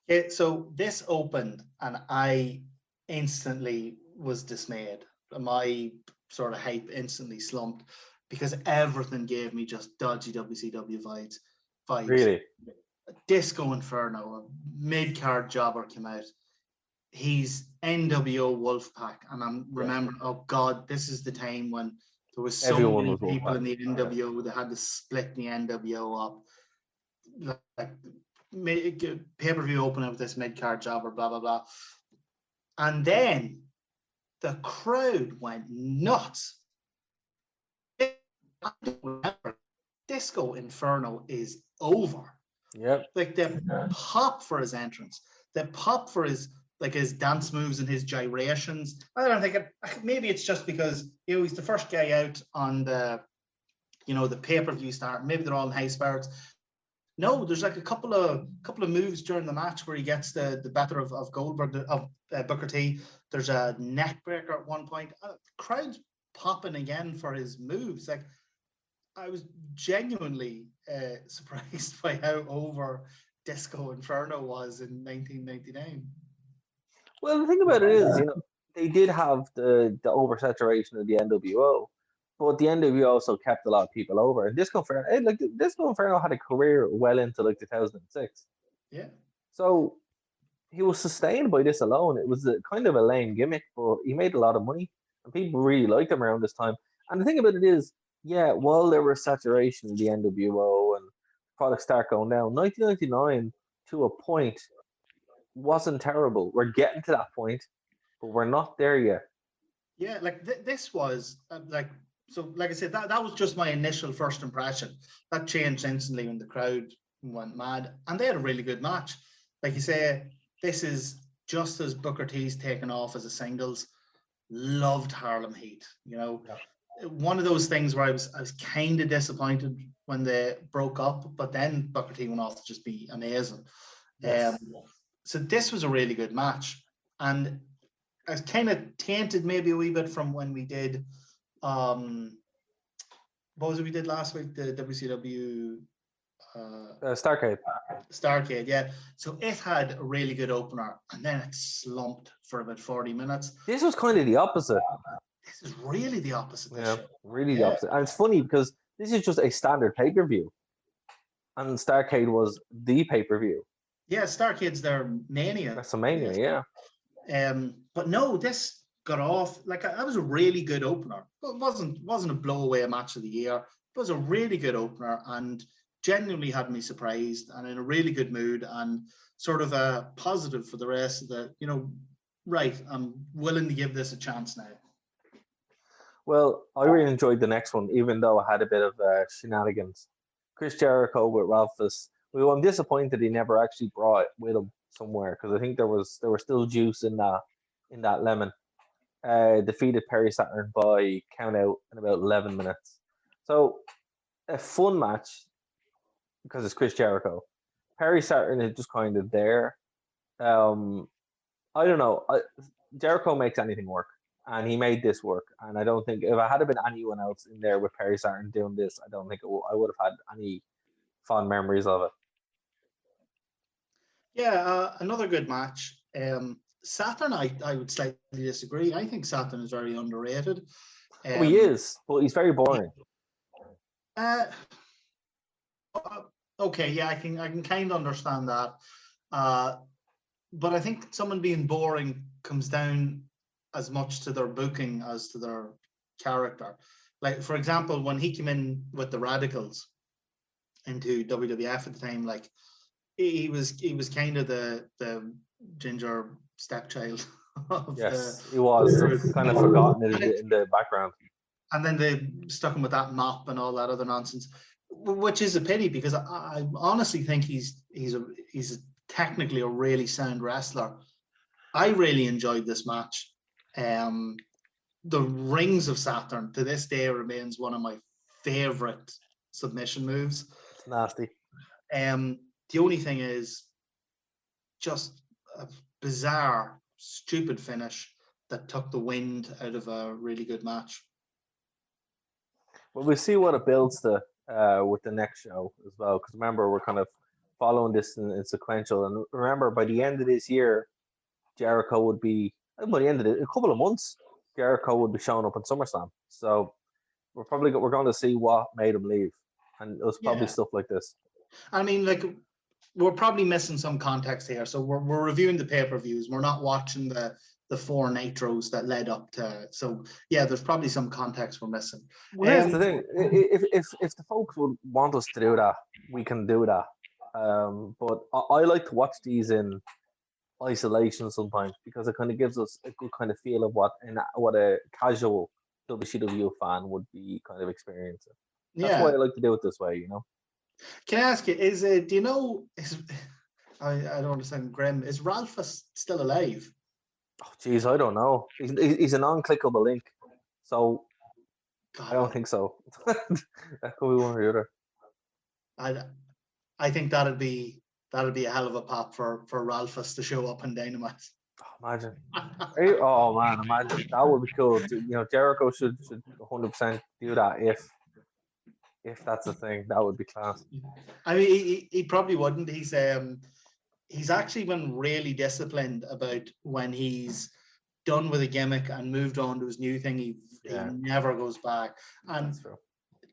Yeah, so this opened and I instantly was dismayed. My sort of hype instantly slumped because everything gave me just dodgy WCW vibes. Really? Disco Inferno, a mid-card jobber came out. He's NWO Wolfpack, and I'm remembering, oh God, this is the time when there was so many people in the NWO that had to split the NWO up. Like, pay-per-view opening with this mid-card jobber, blah, blah, blah. And then the crowd went nuts. Disco Inferno is over. Yep. Like the pop for his entrance, the pop for his dance moves and his gyrations. I don't think maybe it's just because he's the first guy out on the the pay-per-view start. Maybe they're all in high spirits. No, there's like a couple of moves during the match where he gets the better of Goldberg, of Booker T. There's a neck breaker at one point. Crowd's popping again for his moves. Like, I was genuinely surprised by how over Disco Inferno was in 1999. Well, the thing about it is, they did have the oversaturation of the NWO, but the NWO also kept a lot of people over. And Disco Inferno had a career well into 2006. Yeah. So he was sustained by this alone. It was kind of a lame gimmick, but he made a lot of money, and people really liked him around this time. And the thing about it is, while there was saturation in the NWO and products start going down, 1999 to a point wasn't terrible. We're getting to that point, but we're not there yet. Yeah, like this was like I said, that was just my initial first impression. That changed instantly when the crowd went mad, and they had a really good match. Like you say, this is just as Booker T's taken off as a singles. Loved Harlem Heat. One of those things where I was kind of disappointed when they broke up, but then Booker T went off to just be amazing. Yes. So this was a really good match, and I was kind of tainted maybe a wee bit from when we did what was it we did last week, the WCW Starcade. Starcade, yeah. So it had a really good opener, and then it slumped for about 40 minutes. This was kind of the opposite. This is really the opposite. Yeah, really the opposite. And it's funny because this is just a standard pay-per-view. And Starcade was the pay-per-view. Yeah, Starcade's their Mania. WrestleMania, yeah. But no, this got off like that was a really good opener. It wasn't a blow-away match of the year. It was a really good opener and genuinely had me surprised and in a really good mood and sort of a positive for the rest of the, right, I'm willing to give this a chance now. Well, I really enjoyed the next one, even though I had a bit of shenanigans. Chris Jericho with Ralphus. Well, I'm disappointed he never actually brought it with him somewhere because I think there was still juice in that lemon. Defeated Perry Saturn by count out in about 11 minutes. So a fun match because it's Chris Jericho. Perry Saturn is just kind of there. I don't know. Jericho makes anything work. And he made this work. And I don't think if I had been anyone else in there with Perry Saturn doing this, I don't think I would have had any fond memories of it. Yeah, another good match. Saturn, I would slightly disagree. I think Saturn is very underrated. He is, but he's very boring. Okay, yeah, I can kind of understand that. But I think someone being boring comes down as much to their booking as to their character. Like, for example, when he came in with the Radicals into WWF at the time, like he was kind of the ginger stepchild of he was kind of forgotten in the background. And then they stuck him with that mop and all that other nonsense, which is a pity because I honestly think he's technically a really sound wrestler. I really enjoyed this match. The Rings of Saturn to this day remains one of my favorite submission moves. It's nasty. The only thing is just a bizarre, stupid finish that took the wind out of a really good match. Well, we'll see what it builds to with the next show as well. Because remember, we're kind of following this in sequential. And remember, by the end of this year, Jericho would be, by the end of a couple of months, Jericho would be showing up on SummerSlam. So we're going to see what made him leave. And it was probably stuff like this. I mean, like, we're probably missing some context here. So we're reviewing the pay-per-views. We're not watching the 4 nitros that led up to. So yeah, there's probably some context we're missing. Well, here's the thing: if the folks would want us to do that, we can do that. But I like to watch these in isolation sometimes because it kind of gives us a good kind of feel of what a casual WCW fan would be kind of experiencing. That's why I like to do it this way, Can I ask you, I don't understand, Grim, is Ralphus still alive? Oh, geez, I don't know. He's a non-clickable link, so God, I don't think so. That could be one or the other. I think that'd be a hell of a pop for Ralphus to show up in Dynamite. Oh, imagine. Imagine that would be cool. Jericho should 100% do that if that's a thing. That would be class. I mean, he probably wouldn't. He's actually been really disciplined about when he's done with a gimmick and moved on to his new thing. He never goes back. And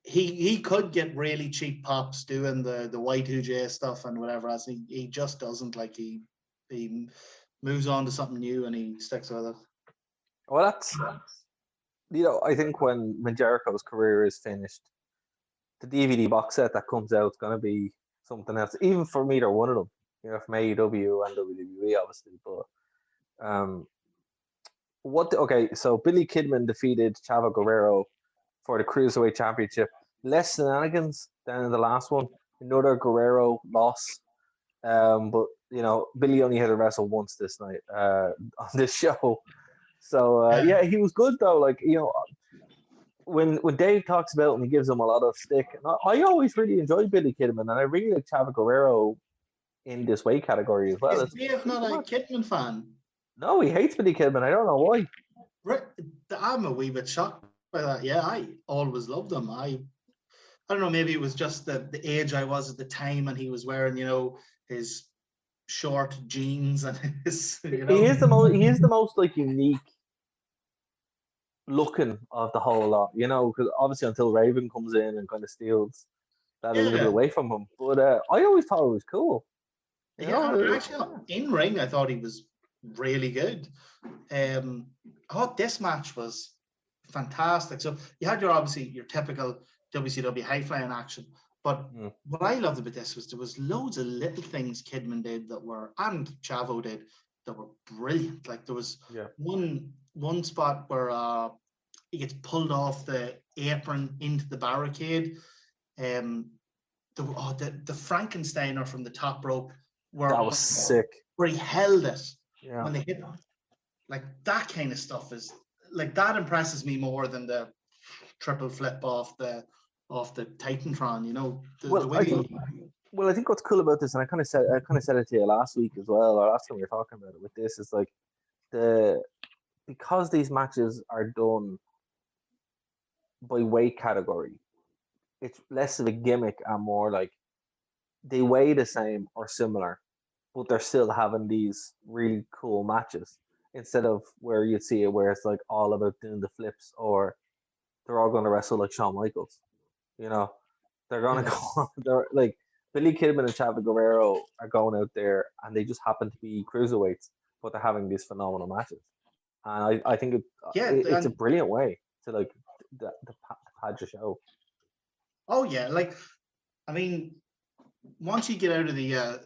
he could get really cheap pops doing the Y2J stuff and whatever else. He just doesn't. Like he moves on to something new and he sticks with it. Well, that's I think when Jericho's career is finished, the DVD box set that comes out is going to be something else, even from either one of them. From AEW and WWE, obviously, but so Billy Kidman defeated Chavo Guerrero for the Cruiserweight Championship. Less shenanigans than in the last one. Another Guerrero loss, but Billy only had to wrestle once this night on this show. So he was good though. Like when Dave talks about him, he gives him a lot of stick. And I always really enjoyed Billy Kidman, and I really like Chavo Guerrero in this weight category as well. Is Dave not a Kidman fan? No, he hates Billy Kidman. I don't know why. I'm a wee bit shocked by that. Yeah, I always loved him. I don't know, maybe it was just the age I was at the time, and he was wearing, his short jeans and his, He is the most like unique looking of the whole lot, because obviously until Raven comes in and kind of steals that a little bit Yeah. away from him. But I always thought it was cool. Yeah, and actually, in ring, I thought he was really good. I thought this match was fantastic. So you had obviously your typical WCW high flying action, but what I loved about this was there was loads of little things Kidman did and Chavo did that were brilliant. Like there was one spot where he gets pulled off the apron into the barricade. The Frankensteiner from the top rope. That was sick. Where he held it when they hit, like that kind of stuff is like that impresses me more than the triple flip off the Titantron. I think what's cool about this, and I kind of said it to you last week as well, or last time we were talking about it with this, is like because these matches are done by weight category, it's less of a gimmick and more like they weigh the same or similar, but they're still having these really cool matches instead of where you'd see it where it's like all about doing the flips or they're all going to wrestle like Shawn Michaels. They're going to go. They're like Billy Kidman and Chavo Guerrero are going out there and they just happen to be cruiserweights, but they're having these phenomenal matches. And I think it's a brilliant way to like the pad your show. Oh yeah, like I mean, once you get out of the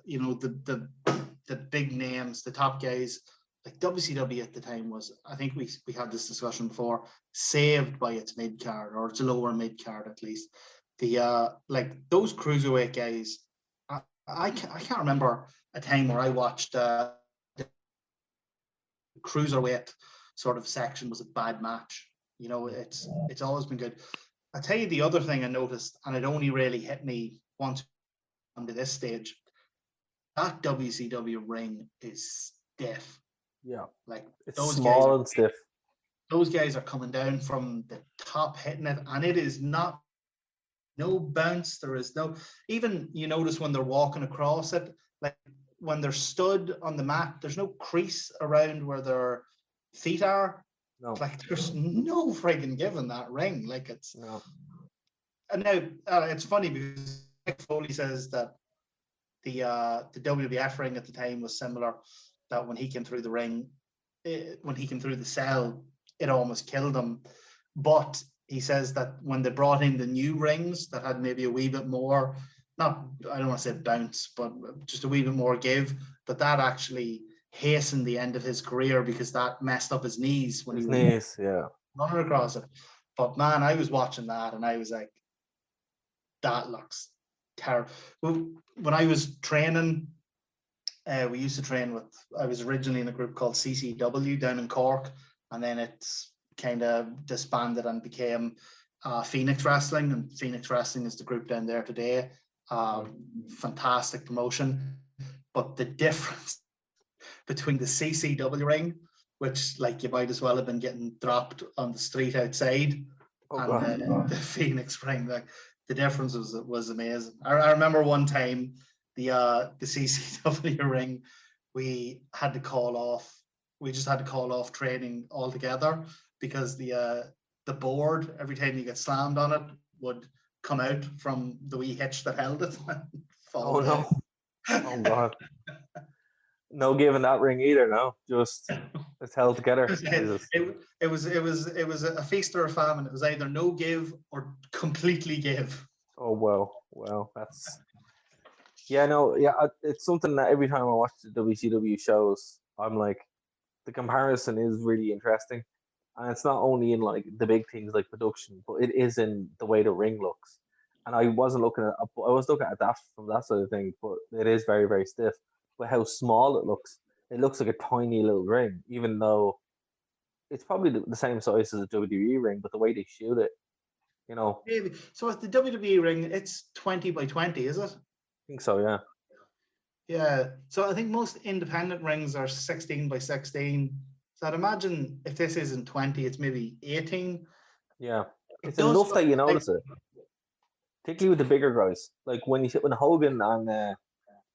the big names, the top guys, like WCW at the time was, I think we had this discussion before, saved by its mid card or its lower mid card at least. The like those cruiserweight guys, I can't remember a time where I watched the cruiserweight sort of section was a bad match. It's always been good. I'll tell you the other thing I noticed, and it only really hit me once onto this stage. That WCW ring is stiff. Yeah, like it's those small and stiff. Those guys are coming down from the top, hitting it, and it is not no bounce. There is no, even you notice when they're walking across it, like when they're stood on the mat, there's no crease around where their feet are. No. Like there's no friggin' giving that ring. Like it's no. And now it's funny because Mick Foley says that the WWF ring at the time was similar. That when he came through the ring, when he came through the cell, it almost killed him. But he says that when they brought in the new rings that had maybe a wee bit more, I don't want to say bounce, but just a wee bit more give, that actually hastened the end of his career because that messed up his knees when he was running across it. But man, I was watching that and I was like, that looks terrible. When I was training, we used to train I was originally in a group called CCW down in Cork, and then it's kind of disbanded and became Phoenix Wrestling, and Phoenix Wrestling is the group down there today. Fantastic promotion. But the difference between the CCW ring, which like you might as well have been getting dropped on the street outside, and the Phoenix ring, like the difference was amazing. I remember one time the CCW ring, we had to call off. We just had to call off training altogether because the board, every time you get slammed on it, would come out from the wee hitch that held it. Oh no! Oh god! No giving that ring either. No, just it's held together. It was a feast or a famine. It was either no give or completely give. Oh well, that's it's something that every time I watch the WCW shows, I'm like, the comparison is really interesting, and it's not only in like the big things like production, but it is in the way the ring looks. And I was looking at that from that side of things, but it is very, very stiff. But how small it looks like a tiny little ring, even though it's probably the same size as a WWE ring, but the way they shoot it, Maybe. So at the WWE ring, it's 20 by 20, is it? I think so, yeah. Yeah. So I think most independent rings are 16 by 16. So I'd imagine if this isn't 20, it's maybe 18. Yeah. It's enough that you notice it. particularly with the bigger guys. Like when Hogan and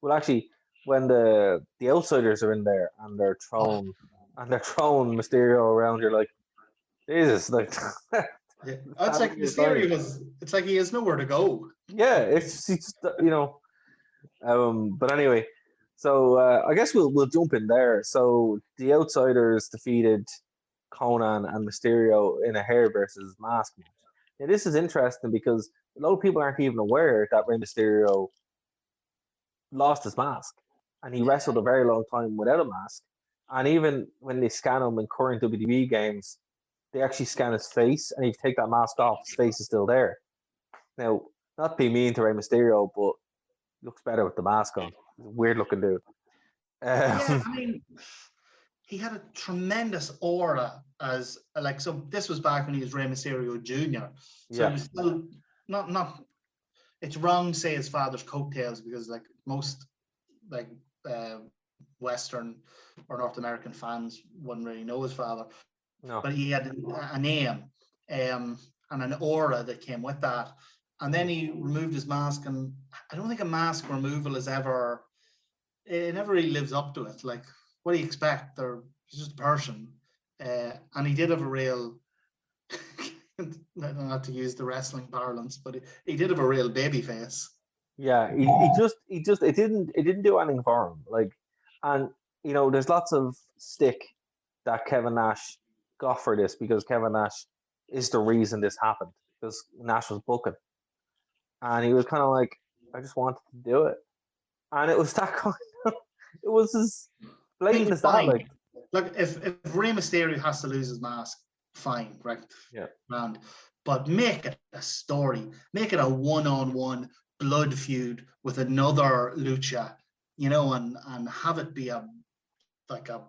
well, actually, when the outsiders are in there and Oh, they're throwing Mysterio around, you're like, Jesus, like yeah. It's having like your time. Mysterio was. It's like he has nowhere to go. Yeah, it's just, But anyway, so I guess we'll jump in there. So the outsiders defeated Conan and Mysterio in a hair versus mask match. Now this is interesting because a lot of people aren't even aware that Rey Mysterio lost his mask and he Yeah, wrestled a very long time without a mask. And even when they scan him in current WWE games, they actually scan his face, and if you take that mask off, his face is still there. Now, not to be mean to Rey Mysterio, but he looks better with the mask on. He's a weird looking dude. yeah. Um, I mean, he had a tremendous aura as like. So this was back when he was Rey Mysterio Jr. So he yeah, was still not. It's wrong to say his father's coattails because like most like uh, Western or North American fans wouldn't really know his father, no, but he had a name and an aura that came with that. And then he removed his mask, and I don't think a mask removal is ever. It never really lives up to it. Like, what do you expect? He's just a person, and he did have a real. Not to use the wrestling parlance, but he did have a real baby face. yeah. He just it didn't do anything for him. Like, and there's lots of stick that Kevin Nash got for this because Kevin Nash is the reason this happened because Nash was booking, and he was kind of like, I just wanted to do it, and it was that kind of, it was as I mean, blatant as that. fine. Like, Look, if Rey Mysterio has to lose his mask, fine, right? yeah, And but make it a story, make it a one-on-one blood feud with another lucha, and have it be like a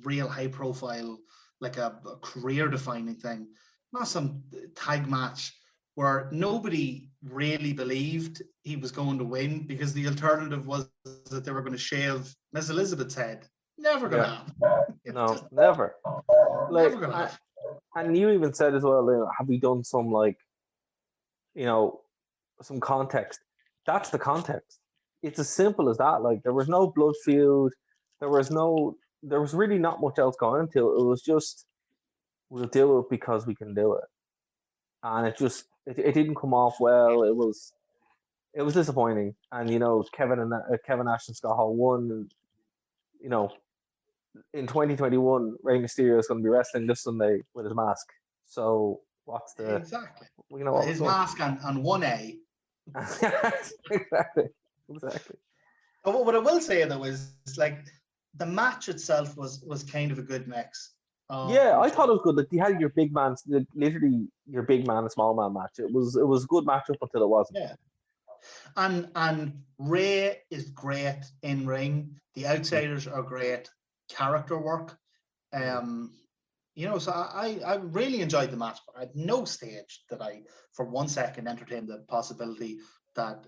real high profile, like a career defining thing, not some tag match where nobody really believed he was going to win because the alternative was that they were going to shave Miss Elizabeth's head. Never gonna yeah, happen. no, never. Never Like, gonna happen. and you even said as well, have we done some like, you know, some context? That's the context. It's as simple as that. Like, there was no blood feud. There was no. There was really not much else going into it. It was just, we'll do it because we can do it, and it didn't come off well. It was disappointing, and Kevin Nash and Scott Hall won, and you know in 2021, Rey Mysterio is going to be wrestling this Sunday with his mask. So what's the Exactly. what was His going? mask on 1A. Exactly, exactly. But what I will say though is like the match itself was kind of a good mix. Yeah, I Of thought it was good. Like, you had your big man, literally your big man and small man match. It was a good match up until it wasn't. yeah. And Ray is great in ring. The outsiders are great character work. Um, so I really enjoyed the match. But at no stage did I, for 1 second, entertain the possibility that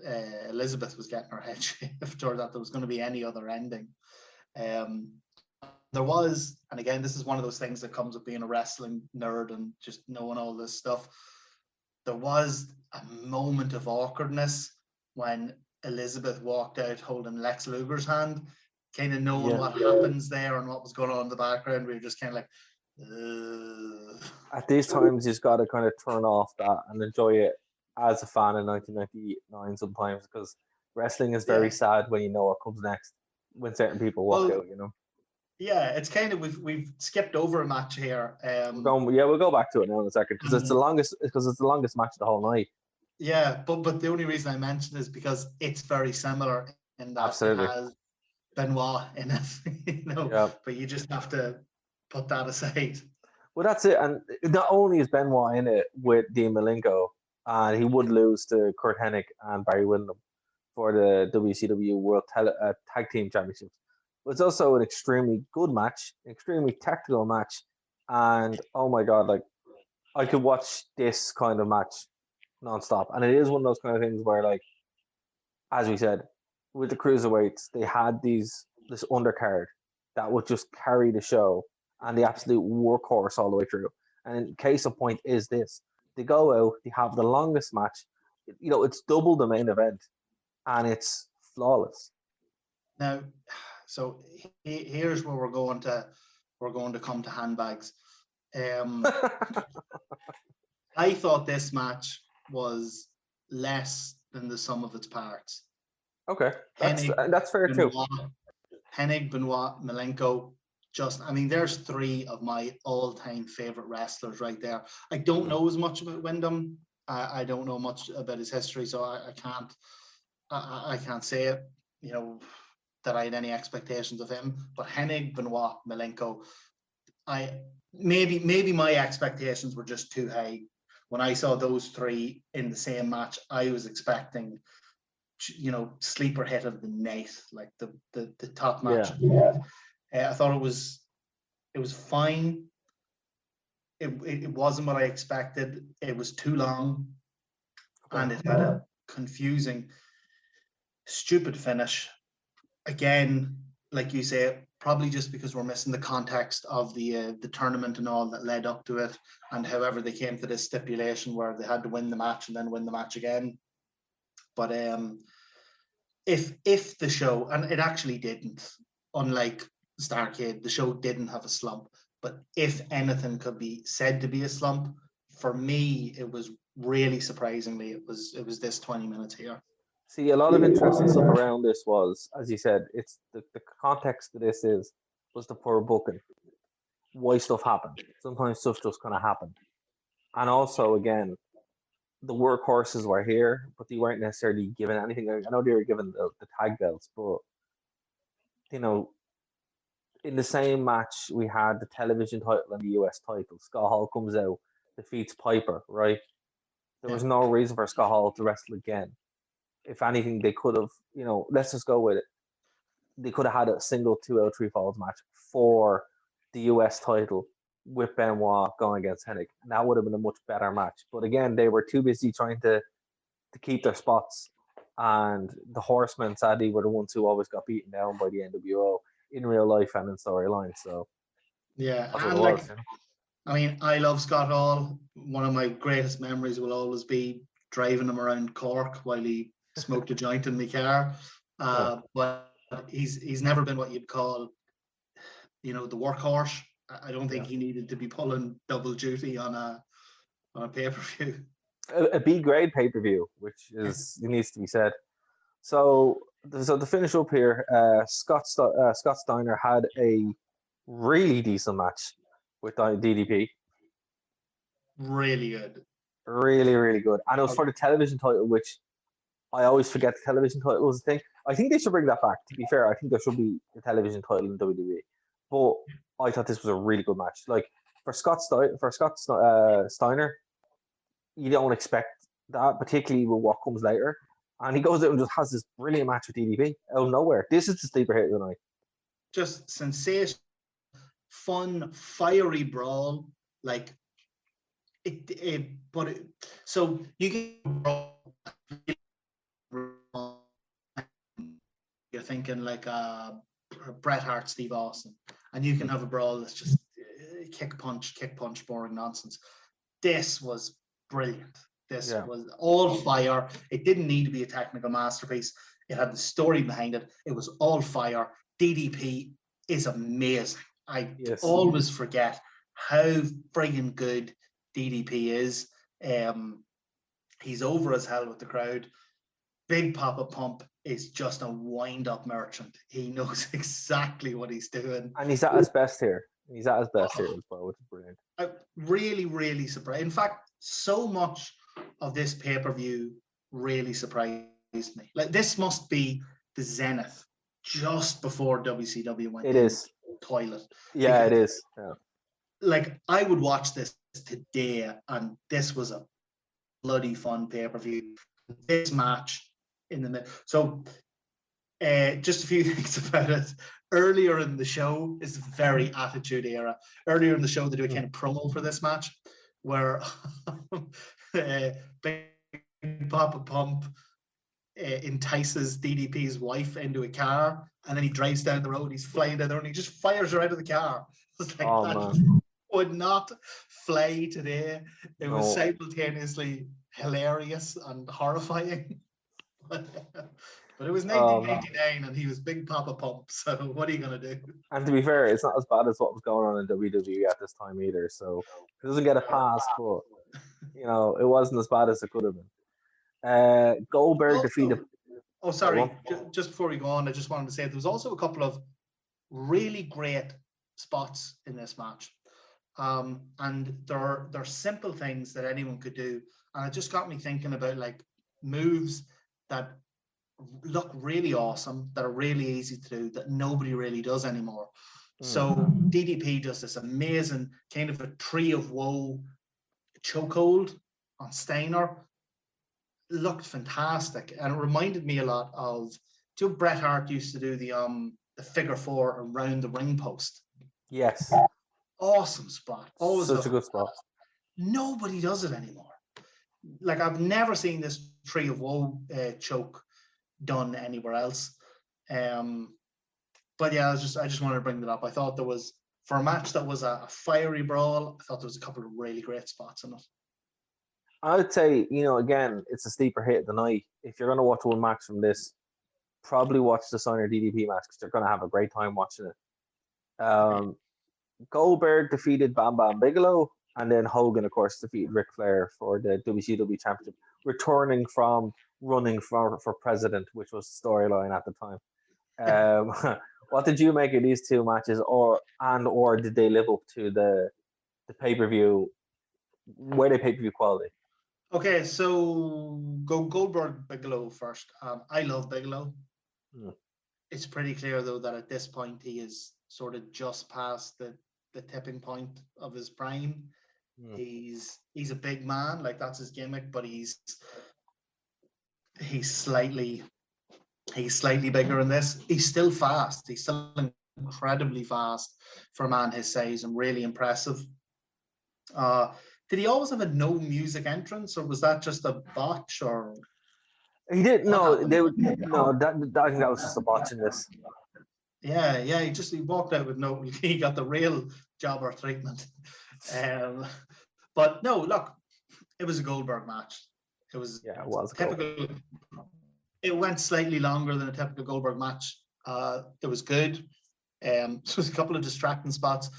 Elizabeth was getting her head shaved or that there was going to be any other ending. Um, there was, and again, this is one of those things that comes with being a wrestling nerd and just knowing all this stuff. There was a moment of awkwardness when Elizabeth walked out holding Lex Luger's hand, kind of knowing Yeah. what happens there and what was going on in the background. We were just kind of like, Ugh. At these times, you've got to kind of turn off that and enjoy it as a fan in 1999 sometimes, because wrestling is very Yeah. sad when you know what comes next when certain people walk Well, out. yeah, it's kind of we've skipped over a match here. We'll go back to it now in a second because it's the longest match of the whole night. Yeah, but the only reason I mentioned is because it's very similar in that Absolutely. it has Benoit in it, Yeah. But you just have to put that aside. Well, that's it. And not only is Benoit in it with Dean Malenko, and he would lose to Kurt Hennig and Barry Windham for the WCW World Tag Team Championships, but it's also an extremely good match, extremely tactical match, and oh my god, like, I could watch this kind of match nonstop. And it is one of those kind of things where, like, as we said, with the cruiserweights, they had this undercard that would just carry the show and the absolute workhorse all the way through. And case of point is this: they go out, they have the longest match, it's double the main event, and it's flawless. Now, so here's where we're going to come to handbags. I thought this match was less than the sum of its parts. Okay, that's fair too. Hennig, Benoit, Malenko. There's three of my all-time favorite wrestlers right there. I don't know as much about Wyndham. I don't know much about his history, so I can't say it. That I had any expectations of him. But Hennig, Benoit, Malenko. Maybe my expectations were just too high. When I saw those three in the same match, I was expecting, sleeper hit of the night, like the top match. Yeah. I thought it was fine. It wasn't what I expected. It was too long, and it had a confusing, stupid finish. Again, like you say, probably just because we're missing the context of the tournament and all that led up to it, and however they came to this stipulation where they had to win the match and then win the match again. But if the show, and it actually didn't, unlike Starrcade, the show didn't have a slump. But if anything could be said to be a slump, for me, it was really surprisingly, it was this 20 minutes here. See, a lot of interesting stuff around this was, as you said, it's the context of this was the poor booking. Why stuff happened. Sometimes stuff just kind of happened. And also, again, the workhorses were here, but they weren't necessarily given anything. I know they were given the tag belts, but, in the same match, we had the television title and the US title. Scott Hall comes out, defeats Piper, right? There was no reason for Scott Hall to wrestle again. If anything, they could have, let's just go with it. They could have had a single 2 out 3 falls match for the US title with Benoit going against Hennig. And that would have been a much better match. But again, they were too busy trying to keep their spots. And the Horsemen, sadly, were the ones who always got beaten down by the NWO in real life and in storyline. So, yeah. I love Scott Hall. One of my greatest memories will always be driving him around Cork while he smoked a joint in my car. But he's never been what you'd call, the workhorse. I don't think he needed to be pulling double duty on a pay-per-view. A B grade pay-per-view, which needs to be said. So to finish up here, Scott Steiner had a really decent match with DDP. Really good. Really, really good. And it was for the television title, which I always forget the television title was the thing. I think they should bring that back, to be fair. I think there should be the television title in WWE. But I thought this was a really good match. Like, for Scott Steiner, you don't expect that, particularly with what comes later. And he goes out and just has this brilliant match with DDP out of nowhere. This is the sleeper hit of the night. Just sensational, fun, fiery brawl. Like, so you can, you're thinking like Bret Hart, Steve Austin, and you can have a brawl that's just kick punch, boring nonsense. This was brilliant. This was all fire. It didn't need to be a technical masterpiece. It had the story behind it. It was all fire. DDP is amazing. I always forget how friggin' good DDP is. He's over as hell with the crowd. Big Papa Pump is just a wind-up merchant. He knows exactly what he's doing. And he's at his best here. He's at his best here as well, which is brilliant. I'm really, really surprised. In fact, so much of this pay-per-view really surprised me. Like, this must be the zenith just before WCW went to the toilet. Yeah, because, it is. Yeah. Like, I would watch this today, and this was a bloody fun pay-per-view. This match in the middle. So, just a few things about it. Earlier in the show is very Attitude Era. Earlier in the show, they do a kind of promo for this match where Big Papa Pump entices DDP's wife into a car, and then he drives down the road. He's flying down there, and he just fires her out of the car. It's like, would not fly today. It was No. simultaneously hilarious and horrifying. But it was Um, 1999 and he was Big Papa Pump. So what are you going to do? And to be fair, it's not as bad as what was going on in WWE at this time either. So it doesn't get a pass, but it wasn't as bad as it could have been. Goldberg defeated. Oh, sorry. Just before we go on, I just wanted to say there was also a couple of really great spots in this match. And they're simple things that anyone could do. And it just got me thinking about like moves that look really awesome, that are really easy to do, that nobody really does anymore. So DDP does this amazing kind of a tree of woe chokehold on Steiner. Looked fantastic, and it reminded me a lot of Bret Hart used to do the figure four around the ring post. Yes. Awesome spot. Always such a good spot. Nobody does it anymore. Like I've never seen this tree of woe choke done anywhere else. But yeah, I just wanted to bring that up. I thought there was, for a match that was a fiery brawl, I thought there was a couple of really great spots in it. I'd say, again, it's a steeper hit of the night. If you're going to watch one match from this, probably watch the Steiner DDP match because you're going to have a great time watching it. Goldberg defeated Bam Bam Bigelow, and then Hogan, of course, defeated Ric Flair for the WCW Championship, returning from running for president, which was the storyline at the time. What did you make of these two matches, or did they live up to the pay-per-view? Were they pay-per-view quality? Okay, so go Goldberg Bigelow first. I love Bigelow. It's pretty clear though that at this point he is sort of just past the tipping point of his prime. He's a big man, like that's his gimmick, but he's slightly bigger in this. He's still fast. He's still incredibly fast for a man his size and really impressive. Did he always have a no music entrance, or was that just a botch? Or he didn't. No, they would. No, I think that was just a botch in this. Yeah. He walked out with no. He got the real jobber treatment. But no, look, it was a Goldberg match. It was typical. It went slightly longer than a typical Goldberg match. It was good. There was a couple of distracting spots.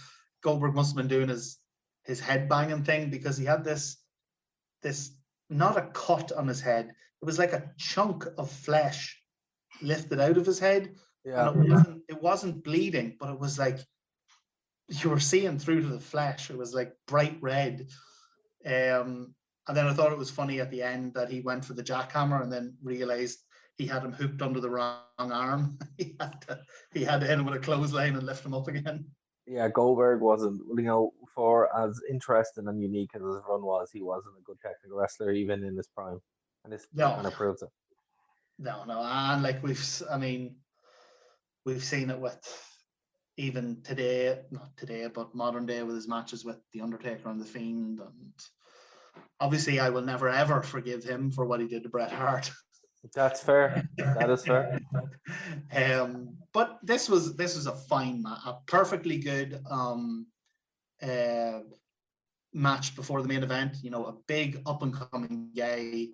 Goldberg must have been doing his head banging thing because he had this not a cut on his head. It was like a chunk of flesh lifted out of his head. Yeah. And it wasn't bleeding, but it was like you were seeing through to the flesh. It was like bright red. And then I thought it was funny at the end that he went for the jackhammer and then realized he had him hooked under the wrong arm. he had to hit him with a clothesline and lift him up again. Yeah, Goldberg wasn't, for as interesting and unique as his run was, he wasn't a good technical wrestler even in his prime. And this kind of proves it. No. And like we've seen it with even today, not today, but modern day with his matches with The Undertaker and The Fiend. And obviously I will never ever forgive him for what he did to Bret Hart. That's fair. That is fair. But this was a fine match, a perfectly good match before the main event. A big up and coming guy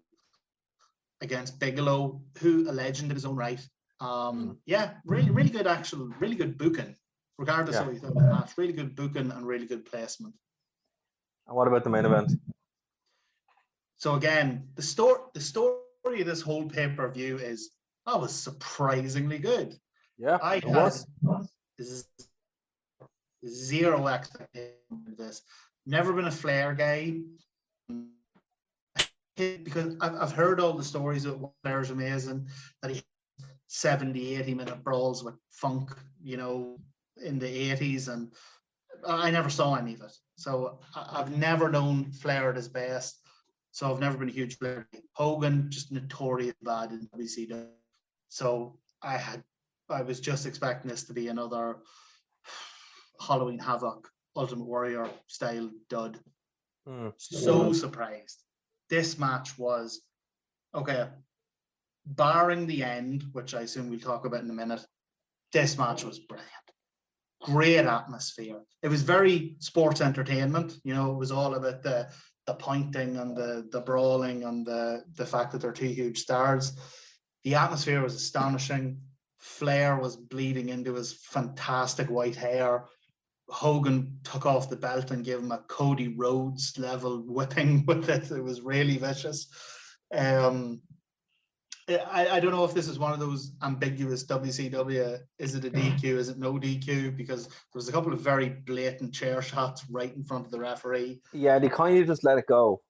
against Bigelow, who a legend in his own right. Really good really good booking, regardless of what you thought of the match. Really good booking and really good placement. And what about the main event? So again, the story of this whole pay-per-view is that was surprisingly good. Yeah, I had zero expectation of this. Never been a Flair guy because I've heard all the stories of Flair's amazing, that he 70, 80-minute brawls with Funk, in the 80s, and I never saw any of it. So I've never known Flair at his best. So I've never been a huge Flair. Hogan, just notorious bad in WCW. So I was just expecting this to be another Halloween Havoc, Ultimate Warrior style dud. So surprised. This match was, okay, barring the end, which I assume we'll talk about in a minute, this match was brilliant. great atmosphere. It was very sports entertainment. You know, it was all about the pointing and the brawling and the fact that they're two huge stars. The atmosphere was astonishing. Flair was bleeding into his fantastic white hair. Hogan took off the belt and gave him a Cody Rhodes level whipping with it. It was really vicious. I don't know if this is one of those ambiguous WCW. Is it a DQ? Is it no DQ? Because there was a couple of very blatant chair shots right in front of the referee. Yeah, they kind of just let it go.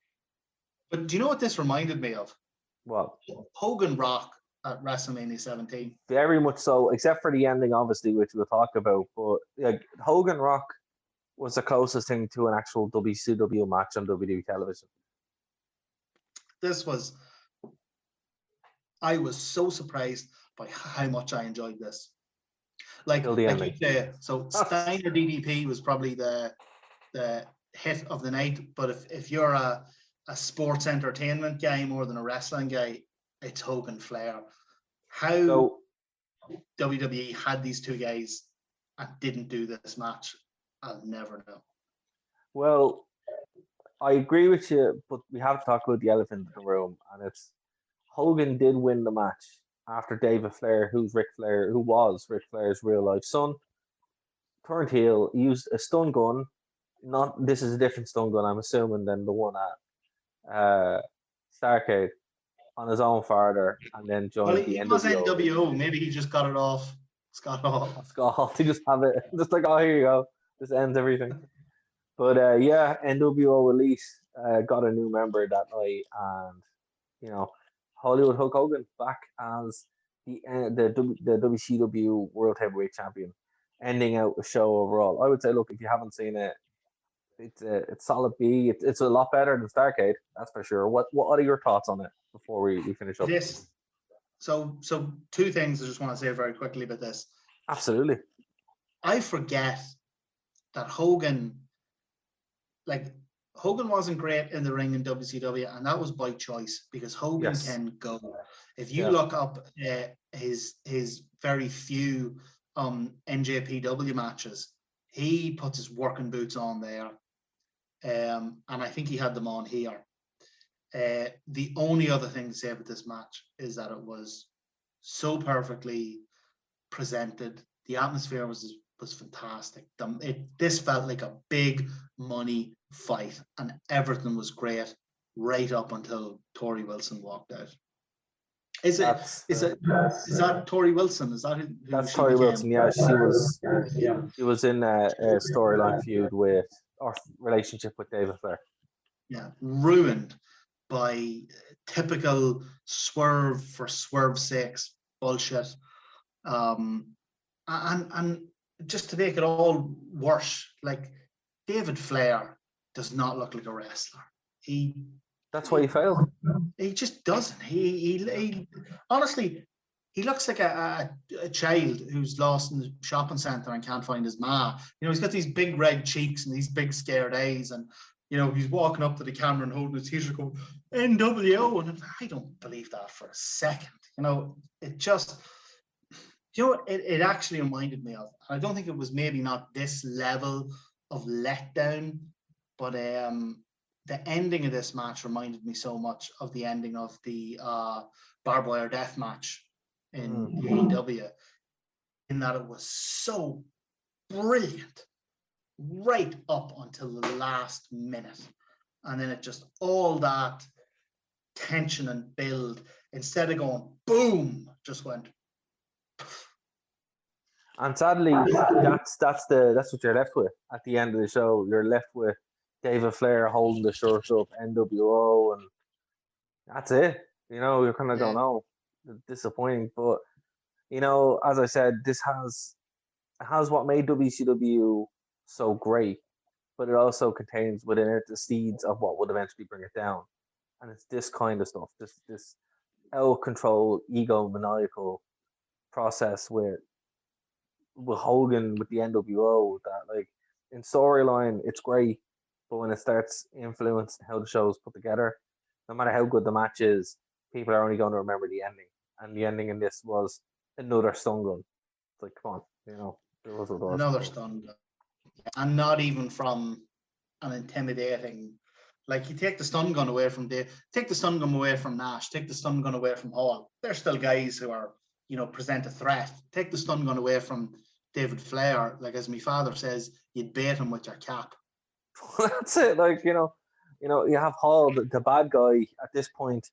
But do you know what this reminded me of? Well, Hogan Rock at WrestleMania 17. very much so, except for the ending, obviously, which we'll talk about. But like Hogan Rock was the closest thing to an actual WCW match on WWE television. I was so surprised by how much I enjoyed this. Like you say, so Steiner DDP was probably the hit of the night. But if you're a sports entertainment guy more than a wrestling guy, it's Hogan Flair. How WWE had these two guys and didn't do this match, I'll never know. Well, I agree with you, but we have to talk about the elephant in the room, and it's Hogan did win the match after David Flair, who was Ric Flair's real life son, turned heel, used a stun gun. This is a different stun gun, I'm assuming, than the one at Starrcade, on his own father, and then joined the NWO. Was NWO. Maybe he just got it off Scott Hall. He just have it, just like, oh, here you go. This ends everything. But NWO Elite got a new member that night, and you know, Hollywood Hulk Hogan back as the WCW World Heavyweight Champion, ending out the show overall. I would say, look, if you haven't seen it, it's solid B. It's a lot better than Starrcade, that's for sure. What are your thoughts on it before we finish up? This. So two things I just want to say very quickly about this. Absolutely. I forget that Hogan wasn't great in the ring in WCW, and that was by choice, because Hogan can go. If you look up his very few NJPW matches, he puts his working boots on there, and I think he had them on here. The only other thing to say about this match is that it was so perfectly presented. The atmosphere was fantastic. This felt like a big money fight, and everything was great right up until Tori Wilson walked out. Is that Tori Wilson? Is that who that's Tori Wilson? Yeah, she was in a storyline feud with, or relationship with, David Flair. Yeah, ruined by typical swerve for swerve's sakes bullshit. And just to make it all worse, like, David Flair does not look like a wrestler. That's why he failed. He just doesn't. He honestly, he looks like a child who's lost in the shopping centre and can't find his ma. You know, he's got these big red cheeks and these big scared eyes, and you know, he's walking up to the camera and holding his t-shirt going, NWO, and I don't believe that for a second. You know, it just, you know what it actually reminded me of? I don't think it was maybe not this level of letdown, but the ending of this match reminded me so much of the ending of the barbed wire death match in AEW, in that it was so brilliant right up until the last minute, and then it just, all that tension and build, instead of going boom, just went. And sadly, that's what you're left with at the end of the show. You're left with David Flair holding the shirts up, NWO, and that's it. You know, you're kind of going, oh, disappointing. But you know, as I said, it has what made WCW so great, but it also contains within it the seeds of what would eventually bring it down. And it's this kind of stuff, this out of control, egomaniacal process with Hogan, with the NWO, that, like, in storyline it's great, but when it starts influencing how the show is put together, no matter how good the match is, people are only going to remember the ending. And the ending in this was another stun gun. It's like, come on, you know. Another stun gun. And not even from an intimidating. Like, you take the stun gun away from take the stun gun away from Nash, take the stun gun away from Hall. They're still guys who are, present a threat. Take the stun gun away from David Flair. Like, as my father says, you'd bait him with your cap. That's it. Like, you have Hall, the bad guy at this point,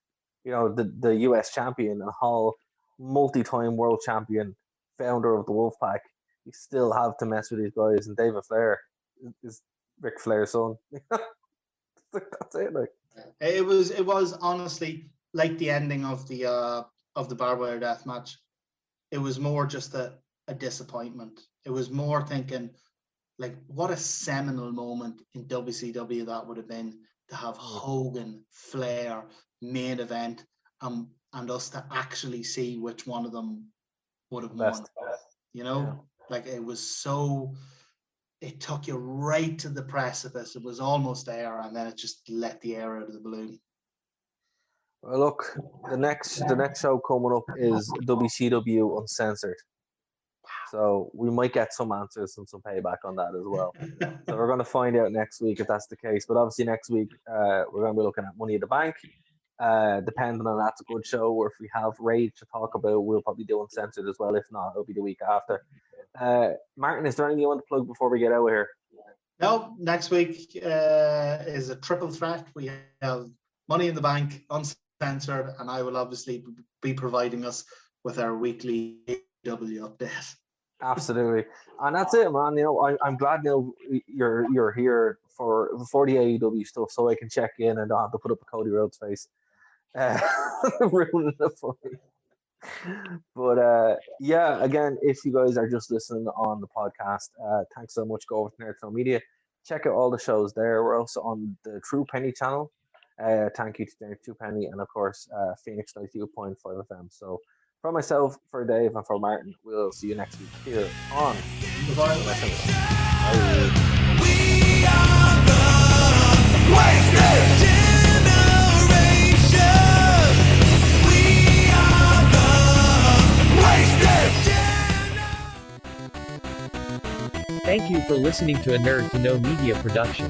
the US champion, and Hall, multi-time world champion, founder of the Wolfpack. You still have to mess with these guys, and David Flair is Ric Flair's son. That's it. Like, it was honestly like the ending of the barbed wire death match. It was more just a disappointment. It was more thinking, like, what a seminal moment in WCW that would have been to have Hogan, Flair, main event, and us to actually see which one of them would have won. Like, it was so. It took you right to the precipice. It was almost there, and then it just let the air out of the balloon. Well, look, the next show coming up is WCW Uncensored. So we might get some answers and some payback on that as well. So we're going to find out next week if that's the case. But obviously next week we're going to be looking at Money in the Bank. Depending on that's a good show, or if we have Rage to talk about, we'll probably do Uncensored as well. If not, it'll be the week after. Martin, is there anything you want to plug before we get out of here? No, next week is a triple threat. We have Money in the Bank, Uncensored, and I will obviously be providing us with our weekly AEW update. Absolutely, and that's it, man. I'm glad you're here for the AEW stuff, so I can check in and don't have to put up a Cody Rhodes face, ruining it for me. But yeah, again, if you guys are just listening on the podcast, thanks so much. Go over to Nerd to Know Media, check out all the shows there. We're also on the True Penny channel. Thank you to True Penny, and of course Phoenix 92.5 FM. So for myself, for Dave, and for Martin, we'll see you next week here on Bye. We are the wasted generation. We are the wasted generation. Thank you for listening to a Nerd to Know Media production.